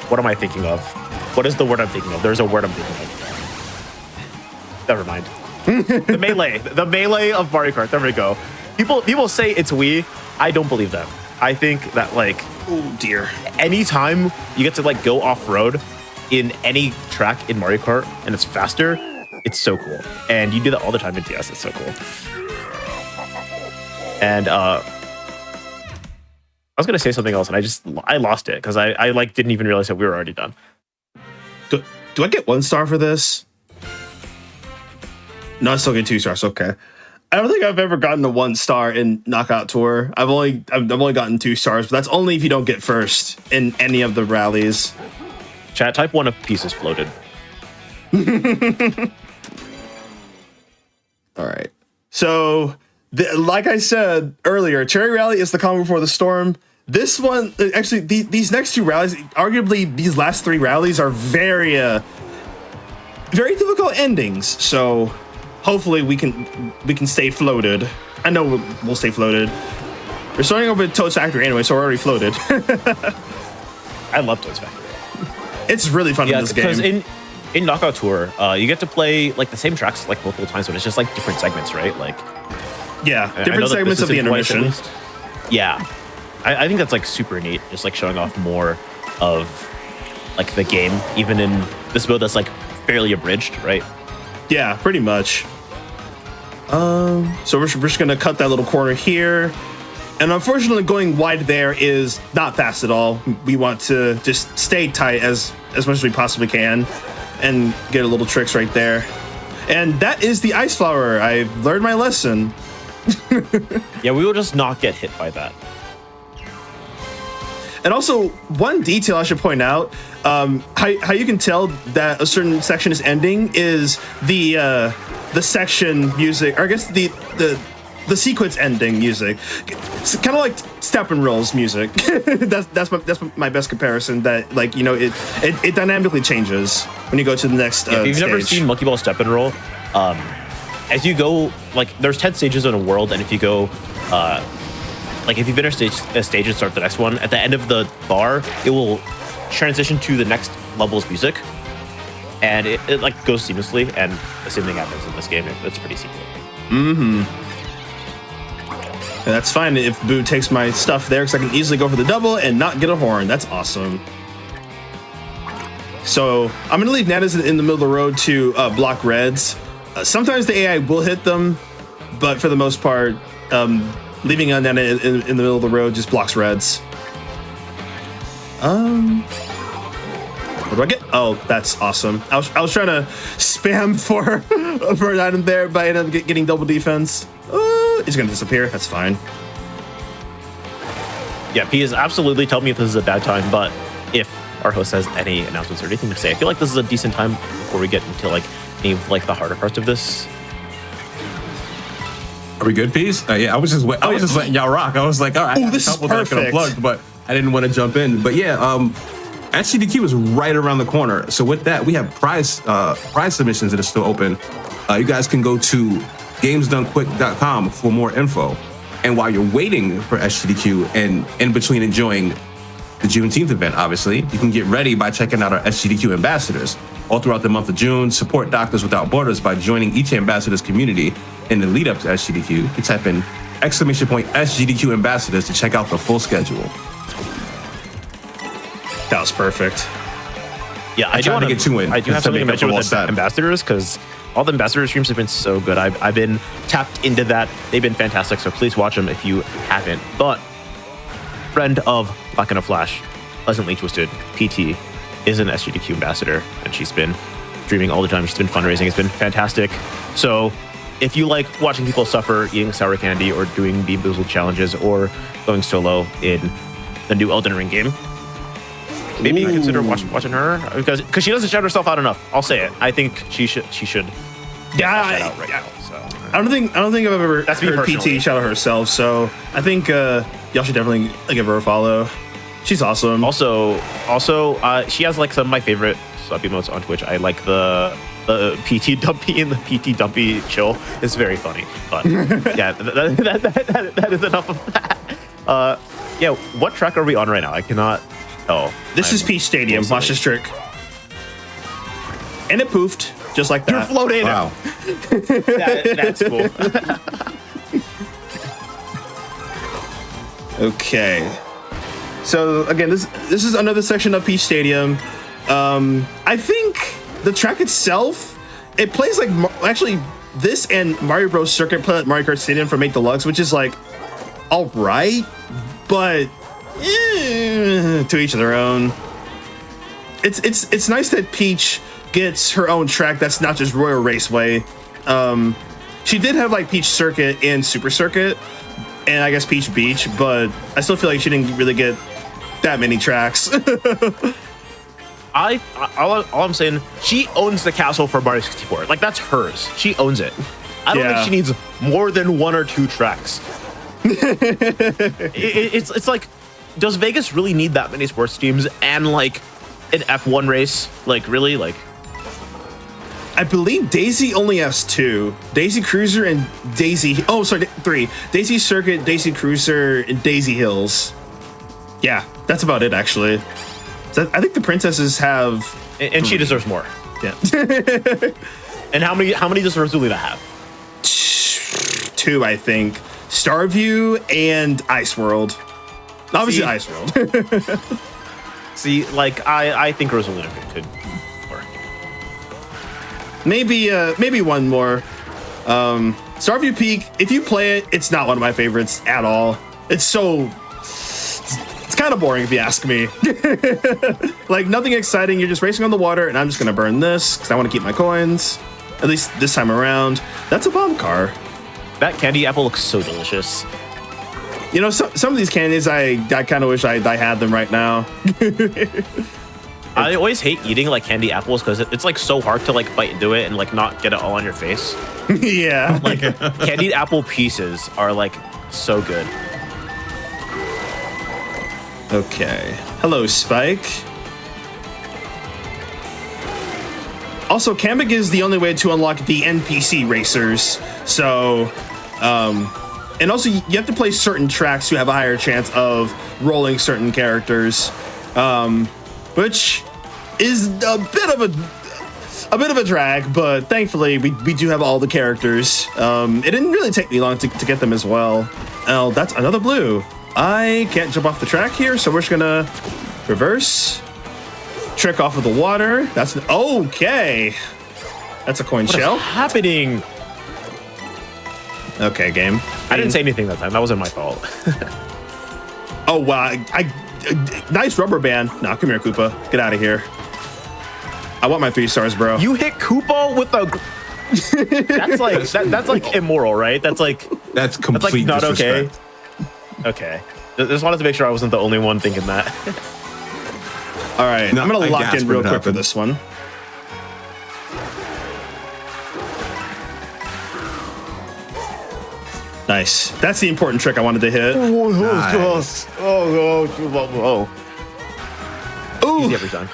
what am I thinking of? What is the word I'm thinking of? There's a word I'm thinking of. Never mind. The melee of Mario Kart. There we go. People say it's Wii. I don't believe them. I think that like, oh dear, anytime you get to like go off-road in any track in Mario Kart and it's faster, it's so cool. And you do that all the time in DS. It's so cool. And I was gonna say something else, and I lost it because I like didn't even realize that we were already done. Do I get 1 star for this? No, I still get 2 stars. Okay. I don't think I've ever gotten a 1 star in Knockout Tour. I've only gotten 2 stars, but that's only if you don't get first in any of the rallies. Chat, type 1 of pieces floated. All right. So, like I said earlier, Cherry Rally is the calm before the storm. This one, actually, these next 2 rallies, arguably these last 3 rallies are very difficult endings. So, hopefully we can stay floated. I know we'll stay floated. We're starting over with Toad's Factory anyway, so we're already floated. I love Toad's Factory. It's really fun in this game. Because in Knockout Tour, you get to play like the same tracks like multiple times, but it's just like different segments, right? Like, yeah, different segments of the intermission. Yeah, I think that's like super neat, just like showing off more of like the game, even in this mode that's like fairly abridged, right? Yeah, pretty much. So we're just gonna cut that little corner here. And unfortunately, going wide there is not fast at all. We want to just stay tight as much as we possibly can and get a little tricks right there. And that is the ice flower. I've learned my lesson. Yeah, we will just not get hit by that. And also, one detail I should point out, how you can tell that a certain section is ending is the section music, or I guess the sequence ending music. It's kind of like step and rolls music. that's my best comparison. That, like, you know, it dynamically changes when you go to the next. If you've stage. never seen Monkey Ball Step and Roll, as you go, like, there's 10 stages in a world, and if you go, like, if you finish a stage and start the next one, at the end of the bar, it will transition to the next level's music, and it like goes seamlessly. And the same thing happens in this game. It's pretty seamless. Mm-hmm. And that's fine if Boo takes my stuff there, because I can easily go for the double and not get a horn. That's awesome. So I'm gonna leave Nanas in the middle of the road to block reds. Sometimes the AI will hit them, but for the most part, leaving on Nana in the middle of the road just blocks reds. What do I get? Oh, that's awesome. I was trying to spam for an item there, but I ended up getting double defense. It's gonna disappear. That's fine. Yeah, P is absolutely tell me if this is a bad time, but if our host has any announcements or anything to say, I feel like this is a decent time before we get into like any of like the harder parts of this. Are we good, Peas? Yeah, I was just letting y'all rock. I was like, all right, this is perfect. Unplugged, but I didn't want to jump in. But yeah, GDQ is right around the corner. So with that, we have prize submissions that are still open. You guys can go to gamesdonequick.com for more info. And while you're waiting for SGDQ and in between enjoying the Juneteenth event, obviously, you can get ready by checking out our SGDQ ambassadors. All throughout the month of June, support Doctors Without Borders by joining each ambassador's community in the lead up to SGDQ. You type in !SGDQ ambassadors to check out the full schedule. That was perfect. Yeah, I do want to get two in. I do have something to mention with the ambassadors, because all the ambassador streams have been so good. I've been tapped into that. They've been fantastic, so please watch them if you haven't. But friend of Black in a Flash, Pleasantly Twisted, PT, is an SGDQ ambassador, and she's been streaming all the time. She's been fundraising. It's been fantastic. So if you like watching people suffer, eating sour candy, or doing Bean Boozled challenges, or going solo in the new Elden Ring game, maybe consider watching her, because she doesn't shout herself out enough. I'll say it. I think she should. Yeah, shout out right now. So I don't think I've ever heard PT shout out herself. So I think y'all should definitely give her a follow. She's awesome. Also, she has like some of my favorite sub emotes on Twitch. I like the PT Dumpy and the PT Dumpy chill. It's very funny. But yeah, that is enough of that. Yeah, what track are we on right now? I cannot tell. This is Peach Stadium. Watch this trick. And it poofed, just like that. You're floating. Wow. That's cool. Okay. So again, this is another section of Peach Stadium. I think the track itself, it plays like actually this and Mario Bros. Circuit play like Mario Kart Stadium from 8 Deluxe, which is like all right, but to each of their own. It's nice that Peach gets her own track that's not just Royal Raceway. She did have like Peach Circuit and Super Circuit, and I guess Peach Beach, but I still feel like she didn't really get that many tracks. All I'm saying, she owns the castle for Mario 64. Like, that's hers. She owns it. I don't think she needs more than 1 or 2 tracks. It's like, does Vegas really need that many sports teams and like an F1 race? Like, really? Like, I believe Daisy only has 2. Daisy Cruiser and Daisy... Oh, sorry, 3. Daisy Circuit, Daisy Cruiser, and Daisy Hills. Yeah, that's about it, actually. So I think the princesses have, and she deserves more. yeah, And how many does Rosalina have? 2, I think. Starview and Ice World. Obviously, See? Ice World. See, like I think Rosalina could work. Maybe one more. Starview Peak. If you play it, it's not one of my favorites at all. It's kind of boring if you ask me. Like nothing exciting. You're just racing on the water, and I'm just gonna burn this because I want to keep my coins. At least this time around. That's a bomb car. That candy apple looks so delicious. You know, some of these candies, I kind of wish I had them right now. I always hate eating like candy apples because it's like so hard to like bite into it and like not get it all on your face. Yeah. Like candied apple pieces are like so good. Okay. Hello, Spike. Also, Kamek is the only way to unlock the NPC racers. So, and also you have to play certain tracks to have a higher chance of rolling certain characters, which is a bit of a drag. But thankfully, we do have all the characters. It didn't really take me long to get them as well. Oh, that's another blue. I can't jump off the track here, so we're just gonna reverse. Trick off of the water. That's okay. That's a coin shell. What's happening? Okay, game. I didn't say anything that time. That wasn't my fault. Oh wow! I nice rubber band. Nah, come here, Koopa. Get out of here. I want my 3 stars, bro. You hit Koopa with a. That's like that's like immoral, right? That's That's complete like not disrespect. okay. Okay. Just wanted to make sure I wasn't the only one thinking that. All right, No, I'm gonna I lock gasped in when real it quick for happened. this one. Nice. That's the important trick I wanted to hit. Nice. Oh. Ooh. Easy every time.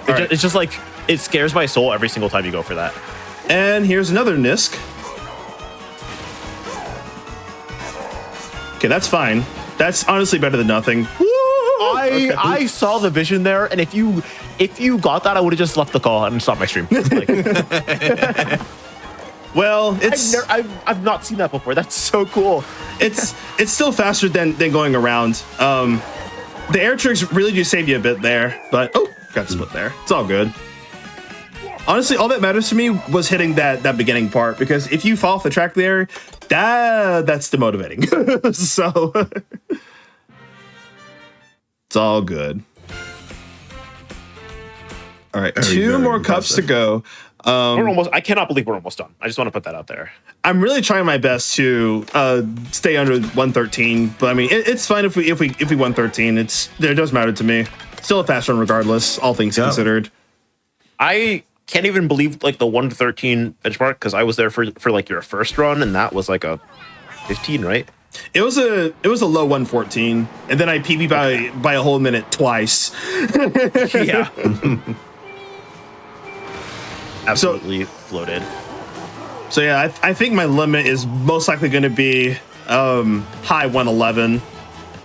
All right. It's just like it scares my soul every single time you go for that. And here's another Nisk. Okay, that's fine. That's honestly better than nothing. I saw the vision there, and if you got that, I would have just left the call and stopped my stream. Like, Well, it's I've not seen that before. That's so cool. it's still faster than going around. The air tricks really do save you a bit there, but oh, got split there. It's all good. Honestly, all that matters to me was hitting that beginning part, because if you fall off the track there, that's demotivating. So it's all good. All right, Very, 2 very more cups to go. We're almost. I cannot believe we're almost done. I just want to put that out there. I'm really trying my best to stay under 113, but I mean it's fine if we 113. It does matter to me. Still a fast run regardless, all things considered. I can't even believe like the 113 benchmark, because I was there for like your first run, and that was like a 15, right? It was a low 114, and then I PB by a whole minute twice. Yeah. Absolutely floated. So yeah, I think my limit is most likely going to be high 111.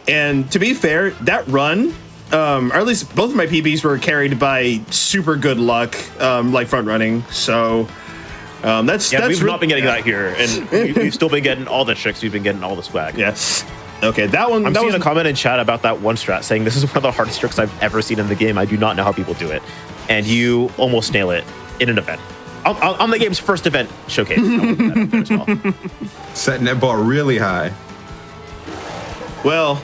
And to be fair, that run, or at least both of my PBs were carried by super good luck, like front running. So that's We've not been getting that here, and we've still been getting all the tricks. We've been getting all the swag. Yes. Okay, that one. I'm that seeing was a comment in chat about that one strat saying this is one of the hardest tricks I've ever seen in the game. I do not know how people do it, and you almost nail it in an event. On the game's first event showcase. I want to put that out there as well. Setting that bar really high. Well,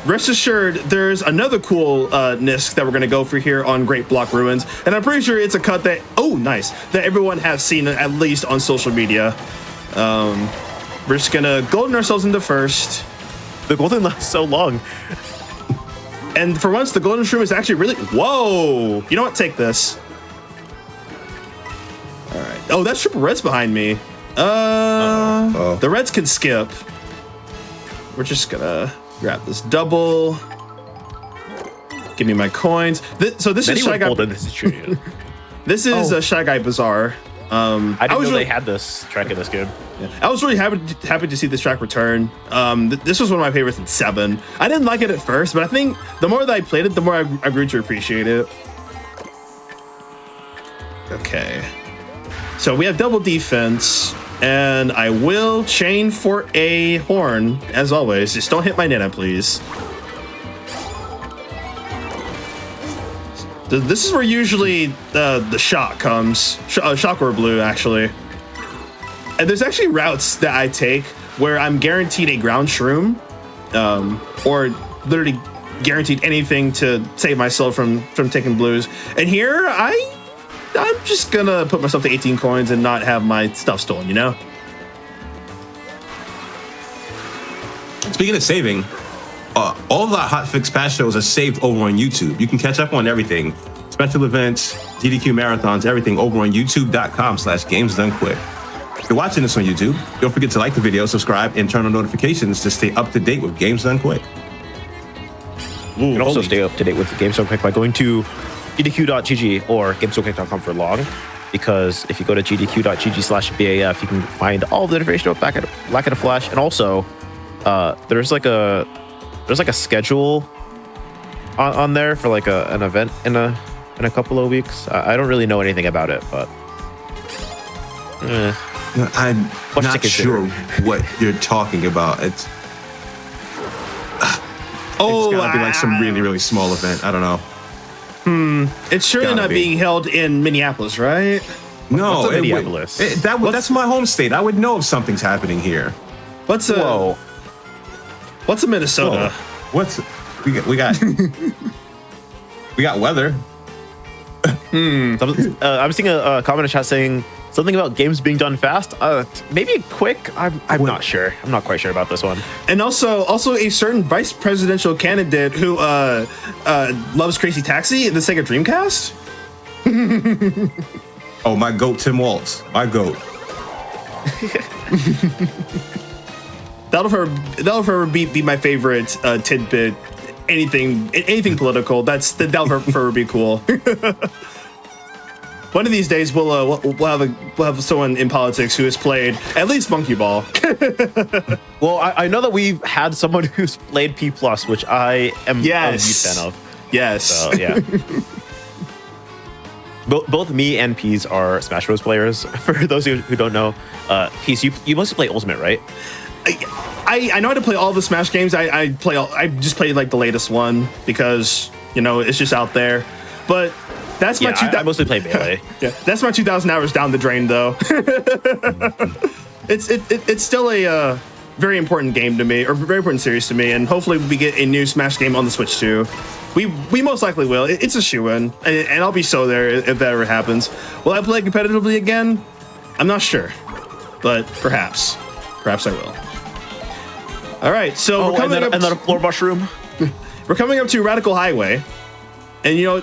rest assured, there's another cool Nisk that we're going to go for here on Great Block Ruins. And I'm pretty sure it's a cut that, oh, nice, that everyone has seen at least on social media. We're just going to golden ourselves into first. The golden lasts so long. And for once, the golden shroom is actually really, whoa. You know what? Take this. All right. Oh, that's triple reds behind me. The reds can skip. We're just going to grab this double. Give me my coins. So this is Shy Guy. This is true. This is a Shy Guy Bazaar. I didn't know they had this track in this game. Yeah. I was really happy to see this track return. This was one of my favorites in 7. I didn't like it at first, but I think the more that I played it, the more I grew to appreciate it. Okay. So we have double defense, and I will chain for a horn, as always. Just don't hit my Nana, please. This is where usually the shot comes. Shock or blue, actually. And there's actually routes that I take where I'm guaranteed a ground shroom, or literally guaranteed anything to save myself from taking blues. And here, I'm just gonna put myself to 18 coins and not have my stuff stolen, you know? Speaking of saving, all of our HotFix patch shows are saved over on YouTube. You can catch up on everything. Special events, GDQ marathons, everything over on youtube.com/gamesdonequick. If you're watching this on YouTube, don't forget to like the video, subscribe, and turn on notifications to stay up to date with Games Done Quick. You can also stay up to date with Games Done Quick by going to GDQ.gg or GamesDoneQuick.com for log. Because if you go to GDQ.gg/BAF, you can find all the information about Black and Flash. And also, there's like a schedule on there for like an event in a couple of weeks. I don't really know anything about it, but I'm not sure what you're talking about. It's gotta be like some really, really small event. I don't know. It's surely not being held in Minneapolis, right? No, Minneapolis. That's my home state. I would know if something's happening here. What's a Minnesota? We got we got weather. I'm seeing a comment in chat saying something about games being done fast. Maybe quick. I'm not sure. I'm not quite sure about this one. And also a certain vice presidential candidate who loves Crazy Taxi, the Sega Dreamcast. Oh, my goat, Tim Waltz. My goat. That'll forever be my favorite tidbit. Anything political. That'll forever be cool. One of these days, we'll have someone in politics who has played at least Monkey Ball. Well, I know that we've had someone who's played P+, which I am a huge fan of. Yes. So, yeah. Both me and Peas are Smash Bros. Players. For those who don't know, Peas, you mostly play Ultimate, right? I know how to play all the Smash games. I just play like the latest one because it's just out there. But that's my I mostly play Melee. Yeah, that's my 2,000 hours down the drain though. It's still a very important game to me, or very important series to me, and hopefully we get a new Smash game on the Switch too. We most likely will. It's a shoo-in, and I'll be so there if that ever happens. Will I play competitively again? I'm not sure, but perhaps I will. All right, so we're coming up. And then a floor mushroom. We're coming up to Radical Highway, and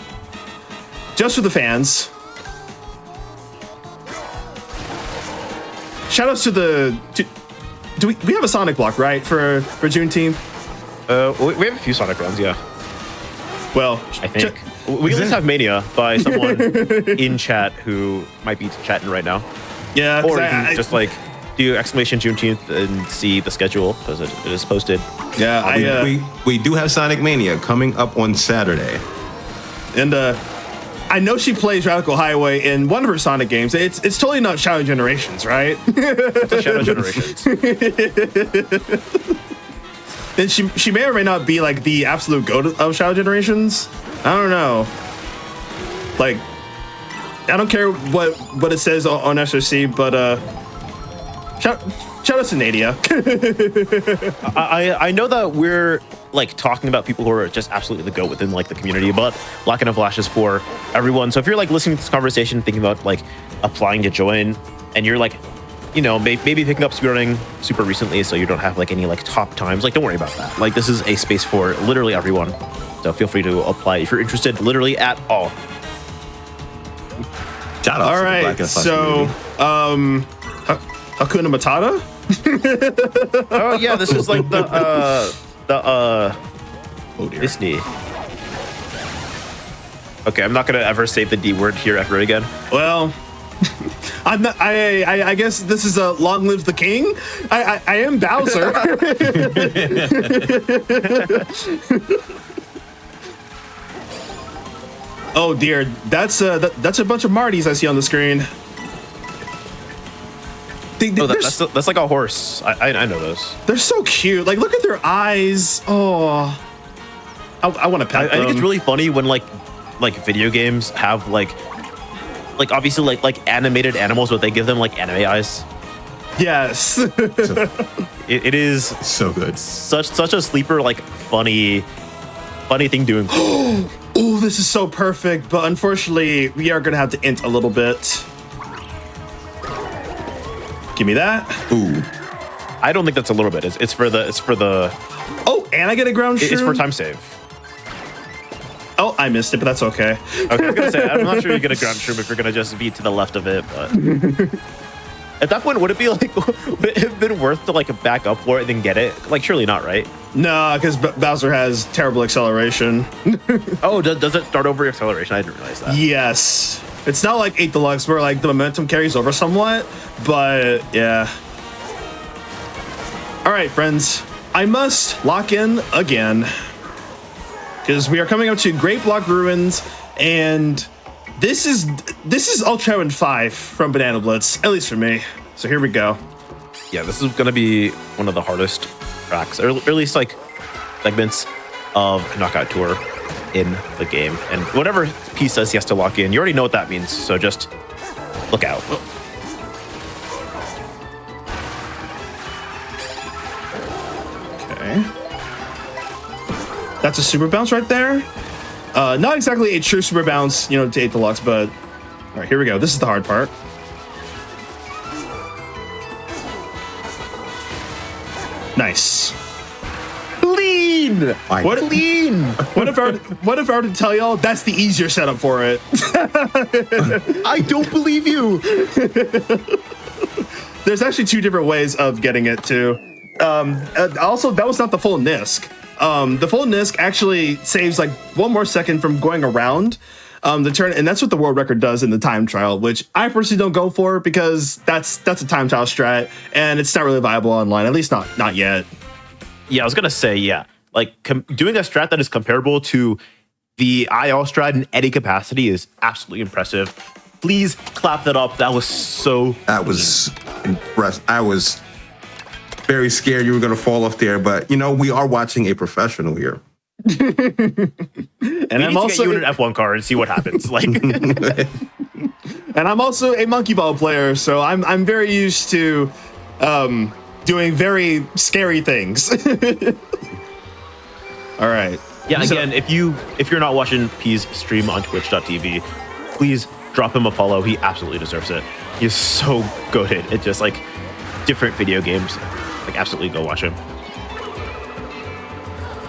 just for the fans, shout outs to do we have a Sonic block, right, for Juneteenth? We have a few Sonic runs, yeah. Well, I think we at least have Mania by someone in chat who might be chatting right now. Yeah, or you can just like do exclamation Juneteenth and see the schedule because it is posted. Yeah, we do have Sonic Mania coming up on Saturday, and I know she plays Radical Highway in one of her Sonic games. It's totally not Shadow Generations, right? It's Shadow Generations. Then she may or may not be like the absolute goat of Shadow Generations. I don't know. Like, I don't care what it says on SRC, but shout out to Nadia. I know that we're like talking about people who are just absolutely the GOAT within like the community, but Black and Flash is for everyone. So if you're like listening to this conversation, thinking about like applying to join, and you're like, maybe picking up speedrunning super recently, so you don't have like any like top times, like don't worry about that. Like this is a space for literally everyone. So feel free to apply if you're interested, literally at all. Shout out all right, so Hakuna Matata. Oh yeah, this is like Disney. Okay, I'm not gonna ever say the D word here ever again. Well, I'm not. I guess this is a long live the king. I am Bowser. Oh dear, that's a bunch of Martys I see on the screen. That's like a horse. I know those. They're so cute. Like, look at their eyes. Oh, I want to pet them. I think it's really funny when like video games have like obviously like animated animals, but they give them like anime eyes. Yes. It is So good. such a sleeper, like funny thing doing. Oh, this is so perfect, but unfortunately, we are gonna have to int a little bit. Give me that. Ooh. I don't think that's a little bit. It's for the. Oh, and I get a ground shroom. It's for time save. Oh, I missed it, but that's okay. Okay, I was gonna say I'm not sure you get a ground shroom if you're gonna just be to the left of it, but. At that point, would it be like, would it have been worth to like back up for it and then get it? Like, surely not, right? No, because Bowser has terrible acceleration. Oh, does it start over acceleration? I didn't realize that. Yes. It's not like 8 Deluxe where like the momentum carries over somewhat, but yeah. All right, friends, I must lock in again because we are coming up to Great Block Ruins, and this is Ultra Heaven 5 from Banana Blitz, at least for me. So here we go. Yeah, this is gonna be one of the hardest tracks, or at least like segments of Knockout Tour in the game. And whatever P says he has to lock in, you already know what that means. So just look out. Okay. That's a super bounce right there. Not exactly a true super bounce, to 8 Deluxe, but all right, here we go. This is the hard part. Nice. Clean. Clean. What if I were to tell y'all that's the easier setup for it? I don't believe you. There's actually 2 different ways of getting it too. Also, that was not the full Nisk. The full Nisk actually saves like 1 more second from going around the turn, and that's what the world record does in the time trial, which I personally don't go for because that's a time trial strat, and it's not really viable online, at least not yet. Yeah, I was gonna say, yeah, like doing a strat that is comparable to the IL strat in any capacity is absolutely impressive. Please clap that up. That was so. That was impressive. I was very scared you were going to fall off there, but we are watching a professional here. And I'm also get you an F1 car and see what happens. Like, and I'm also a monkey ball player, so I'm very used to doing very scary things. All right. Yeah. Again, if you're not watching P's stream on Twitch.tv, please drop him a follow. He absolutely deserves it. He's so good at just like different video games. Like, absolutely go watch him.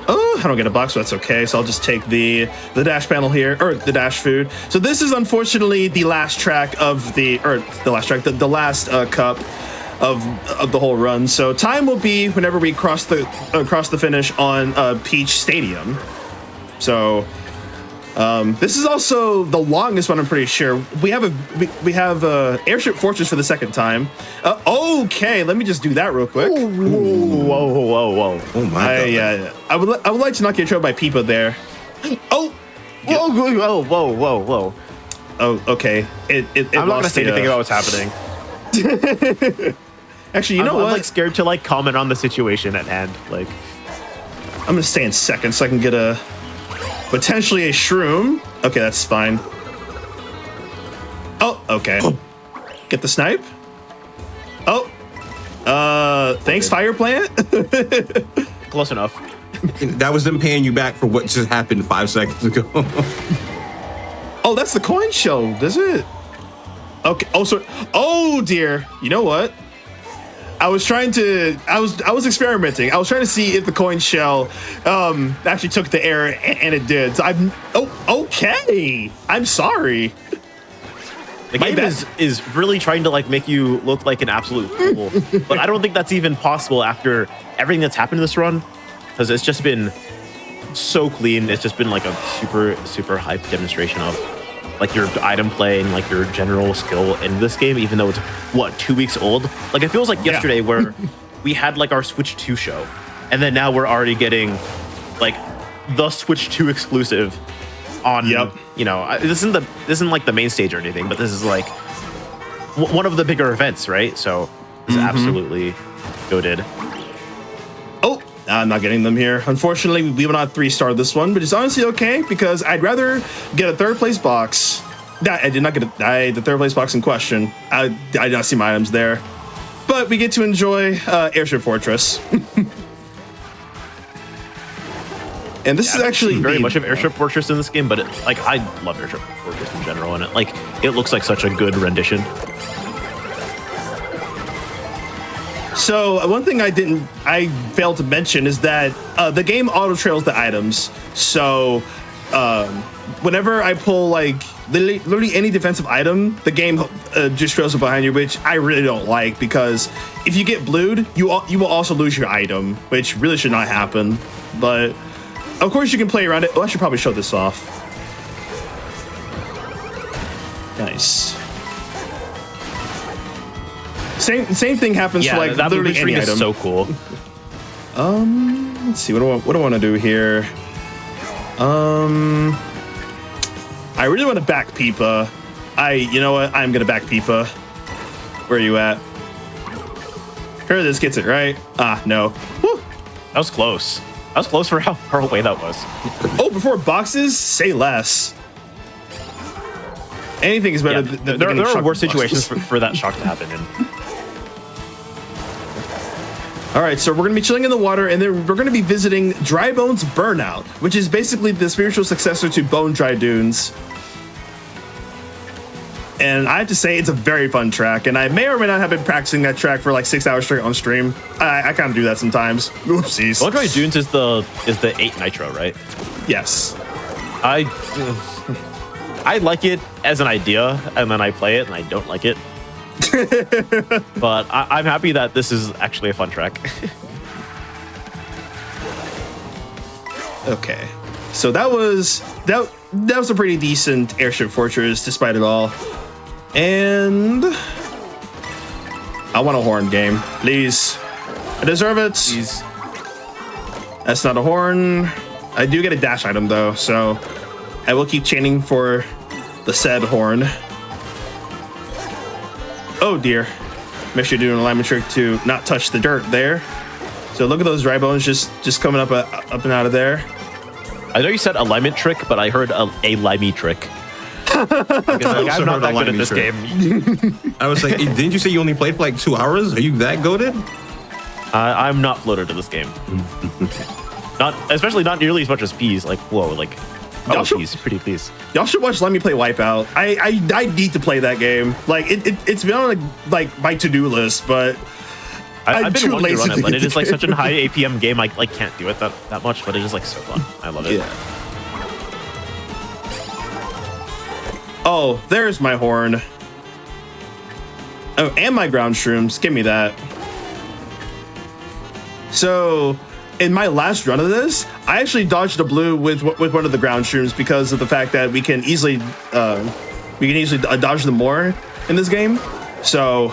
Oh, I don't get a box, but that's okay. So I'll just take the dash panel here, or the dash food. So this is unfortunately the last track of the last cup of the whole run. So time will be whenever we cross the finish on Peach Stadium. So this is also the longest one, I'm pretty sure. We have Airship Fortress for the second time. Okay, let me just do that real quick. Whoa. Oh my god. I would like to not get trailed by Peepa there. Oh. Whoa. Oh, okay. I'm not gonna say anything about what's happening. Actually, you know what? I'm like scared to like comment on the situation at hand. Like, I'm gonna stay in second so I can get potentially a shroom. Okay, that's fine. Oh, okay. Get the snipe. Oh. Thanks, Fire Plant. close enough. That was them paying you back for what just happened 5 seconds ago. Oh, that's the coin shell, is it? Okay. Oh dear. You know what? I was experimenting. I was trying to see if the coin shell actually took the air, and it did. So okay. I'm sorry. The game is really trying to like make you look like an absolute fool, but I don't think that's even possible after everything that's happened in this run, because it's just been so clean. It's just been like a super hype demonstration of like your item play and like your general skill in this game, even though it's what 2 weeks old. Like it feels like yesterday where we had like our Switch 2 show, and then now we're already getting like the Switch 2 exclusive on. You know, this isn't like the main stage or anything, but this is like one of the bigger events, right? So it's absolutely goated. Oh, I'm not getting them here. Unfortunately, we will not 3-star this one, but it's honestly okay because I'd rather get a 3rd place box. I did not get the 3rd place box in question. I did not see my items there, but we get to enjoy Airship Fortress. And this is actually very much of Airship Fortress in this game, but like I love Airship Fortress in general, and it looks like such a good rendition. So one thing I failed to mention is that the game auto trails the items. So whenever I pull like literally any defensive item, the game just trails it behind you, which I really don't like, because if you get blued, you will also lose your item, which really should not happen. But of course you can play around it. Oh, I should probably show this off. Nice. Same thing happens to like that literally any is item. so cool. Let's see, what do I want to do here? I really want to back Peepa. You know what? I'm gonna back Peepa. Where are you at? Here, this gets it right. Ah, no. Woo. That was close. That was close for how far away that was. Oh, before boxes, say less. Anything is better than there are worse situations for that shock to happen in. All right, so we're going to be chilling in the water, and then we're going to be visiting Dry Bones Burnout, which is basically the spiritual successor to Bone Dry Dunes. And I have to say, it's a very fun track, and I may or may not have been practicing that track for like 6 hours straight on stream. I kind of do that sometimes. Oopsies. Bone Dry Dunes is the 8 Nitro, right? Yes. I like it as an idea, and then I play it, and I don't like it. But I'm happy that this is actually a fun track. Okay, so that was a pretty decent Airship Fortress, despite it all. And I want a horn game, please. I deserve it. Please. That's not a horn. I do get a dash item though, so I will keep chaining for the said horn. Oh dear. Make sure you do an alignment trick to not touch the dirt there. So look at those dry bones just coming up and out of there. I know you said alignment trick, but I heard a limey trick. I'm not that good at this game. I was like, didn't you say you only played for like 2 hours? Are you that goated? I'm not floated to this game. Especially not nearly as much as Peas. Like, whoa, like, Peas, pretty please. Y'all should watch Let Me Play Wipeout. I need to play that game. Like it's been on like my to-do list, but I've been wanting to run it, but it is like such a high APM game. I like can't do it that much, but it is like so fun. I love it. Yeah. Oh, there's my horn. Oh, and my ground shrooms. Give me that. So, in my last run of this, I actually dodged a blue with one of the ground shrooms because of the fact that we can easily dodge them more in this game. So,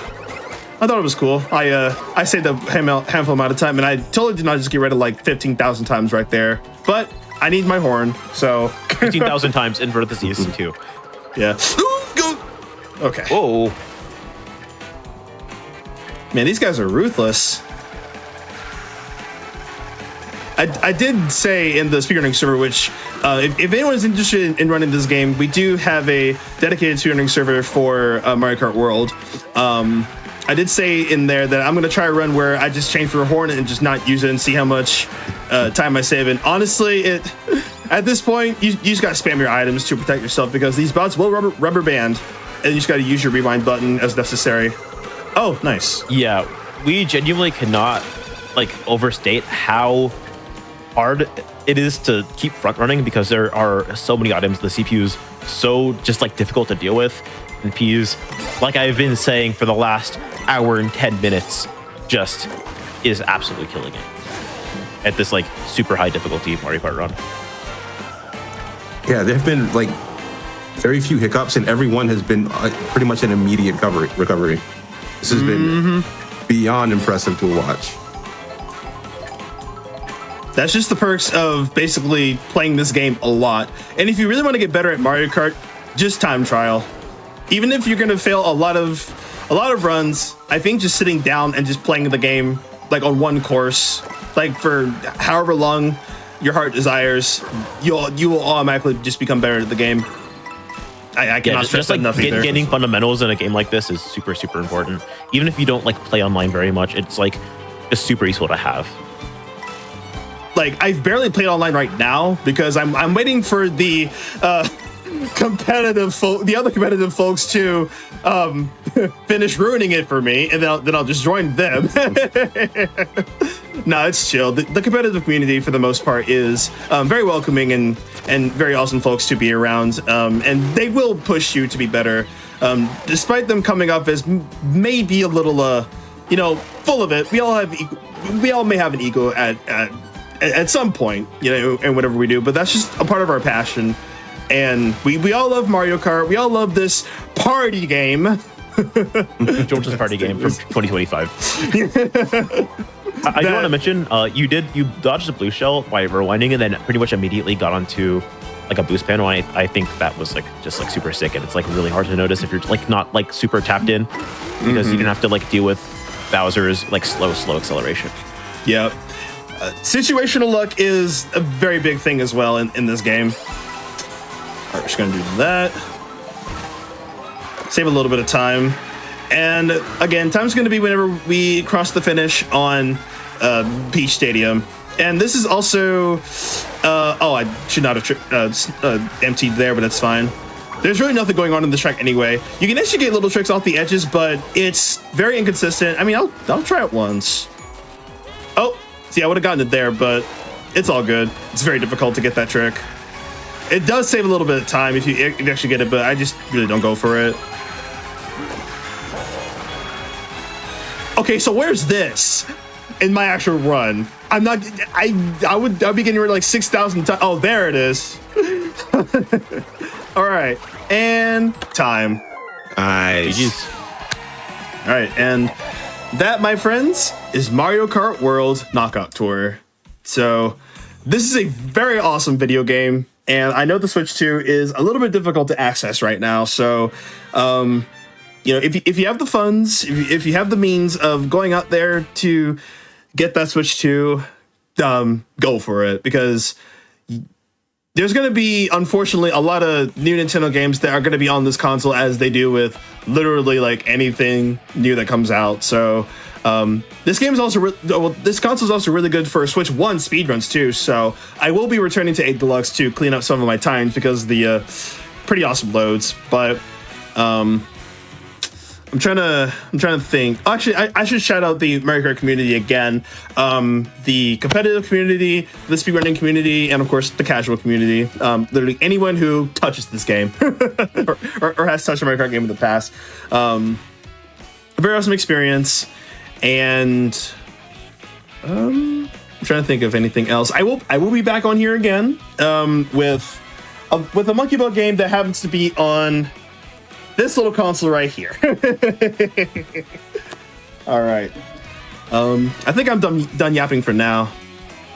I thought it was cool. I saved a handful amount of time, and I totally did not just get rid of like 15,000 times right there. But I need my horn, so 15,000 times in parentheses too. Yeah. Ooh, go. Okay. Whoa. Man, these guys are ruthless. I did say in the speedrunning server, which if anyone's interested in running this game, we do have a dedicated speedrunning server for Mario Kart World. I did say in there that I'm going to try a run where I just change for a horn and just not use it and see how much time I save. And honestly, at this point, you just got to spam your items to protect yourself because these bots will rubber band, and you just got to use your rewind button as necessary. Oh, nice. Yeah, we genuinely cannot like overstate how hard it is to keep front running because there are so many items. The CPU's so just like difficult to deal with, and Peas, like I've been saying for the last hour and 10 minutes, just is absolutely killing it at this like super high difficulty Mario Kart run. Yeah, there have been like very few hiccups, and everyone has been pretty much an immediate recovery. This has been beyond impressive to watch. That's just the perks of basically playing this game a lot. And if you really want to get better at Mario Kart, just time trial. Even if you're going to fail a lot of runs, I think just sitting down and just playing the game like on one course, like for however long your heart desires, you will automatically just become better at the game. I cannot stress just like enough either. getting fundamentals in a game like this is super, super important. Even if you don't like play online very much, it's like just super useful to have. Like, I've barely played online right now because I'm waiting for the other competitive folks to finish ruining it for me, and then I'll just join them. No, it's chill. The competitive community, for the most part, is very welcoming and very awesome folks to be around, and they will push you to be better, despite them coming up as maybe a little, full of it. We all may have an ego at some point, and whatever we do, but that's just a part of our passion. And we all love Mario Kart. We all love this party game. George's party game from 2025. I do want to mention, you dodged a blue shell by rewinding and then pretty much immediately got onto like a boost panel. I think that was like just like super sick, and it's like really hard to notice if you're like not like super tapped in, because you didn't have to like deal with Bowser's like slow acceleration. Yep. Situational luck is a very big thing as well in this game. All right, we're just gonna do that. Save a little bit of time. And again, time's gonna be whenever we cross the finish on Peach Stadium. And this is also, I should not have emptied there, but that's fine. There's really nothing going on in this track anyway. You can actually get little tricks off the edges, but it's very inconsistent. I mean, I'll try it once. Oh, see, I would have gotten it there, but it's all good. It's very difficult to get that trick. It does save a little bit of time if you actually get it, but I just really don't go for it. Okay, so where's this in my actual run? I'm not. I'll be getting rid of like 6,000 times. Oh, there it is. All right, and time. Nice. All right, and that, my friends, is Mario Kart World Knockout Tour. So this is a very awesome video game. And I know the Switch 2 is a little bit difficult to access right now. So, if you have the funds, if you have the means of going out there to get that Switch 2, go for it. Because there's going to be, unfortunately, a lot of new Nintendo games that are going to be on this console, as they do with literally like anything new that comes out. So this game is also this console is also really good for Switch 1 speedruns too. So I will be returning to 8 Deluxe to clean up some of my times because the pretty awesome loads. But I'm trying to think. Actually, I should shout out the Mario Kart community again. The competitive community, the speedrunning community, and of course the casual community. Literally anyone who touches this game or has touched a Mario Kart game in the past. A very awesome experience. And I'm trying to think of anything else. I will be back on here again with a Monkey Ball game that happens to be on this little console right here. All right. I think I'm done yapping for now.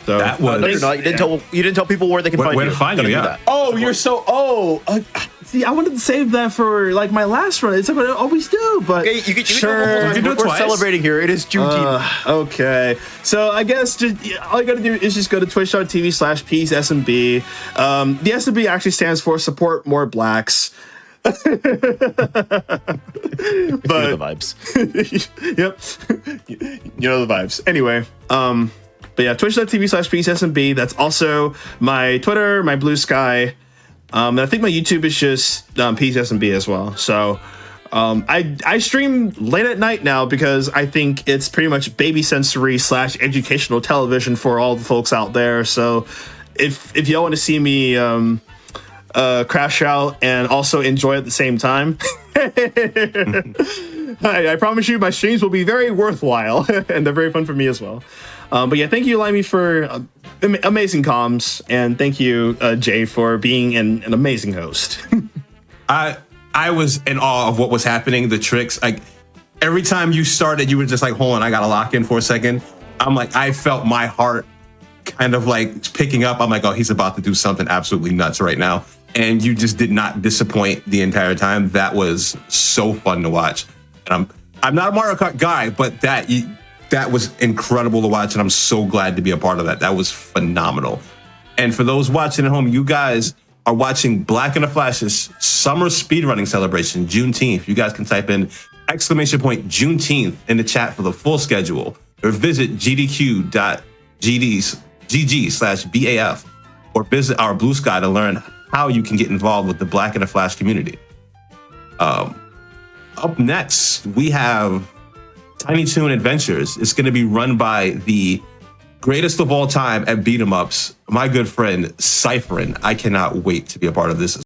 So That was- No, you're not. You didn't tell people where they can find you. Where to find you, Gotta do yeah. that. Oh, you're so. See, I wanted to save that for like my last run. It's like what I always do, but Okay, you can sure. do it. We're celebrating here. It is Juneteenth. Okay, so I guess all you gotta do is just go to twitch.tv/PeasSMB. The SMB actually stands for Support More Blacks. But You know the vibes. Yep, you know the vibes. Anyway, but yeah, twitch.tv/PeasSMB. That's also my Twitter, my Blue Sky. And I think my YouTube is just PeasSMB as well. So I stream late at night now because I think it's pretty much baby sensory / educational television for all the folks out there. So if y'all want to see me crash out and also enjoy at the same time, I promise you my streams will be very worthwhile and they're very fun for me as well. But yeah, thank you, Limey, for amazing comms, and thank you, Jay, for being an amazing host. I was in awe of what was happening, the tricks. Like every time you started, you were just like, hold on, I gotta lock in for a second. I'm like, I felt my heart kind of like picking up. I'm like, oh, he's about to do something absolutely nuts right now. And you just did not disappoint the entire time. That was so fun to watch. And I'm not a Mario Kart guy, but that was incredible to watch. And I'm so glad to be a part of that. That was phenomenal. And for those watching at home, you guys are watching Black in the Flash's summer speedrunning celebration, Juneteenth. You guys can type in !Juneteenth in the chat for the full schedule, or visit gdq.gg/BAF, or visit our Blue Sky to learn how you can get involved with the Black in the Flash community. Up next, we have Tiny Toon Adventures. It's going to be run by the greatest of all time at beat 'em ups, my good friend Cypherin. I cannot wait to be a part of this.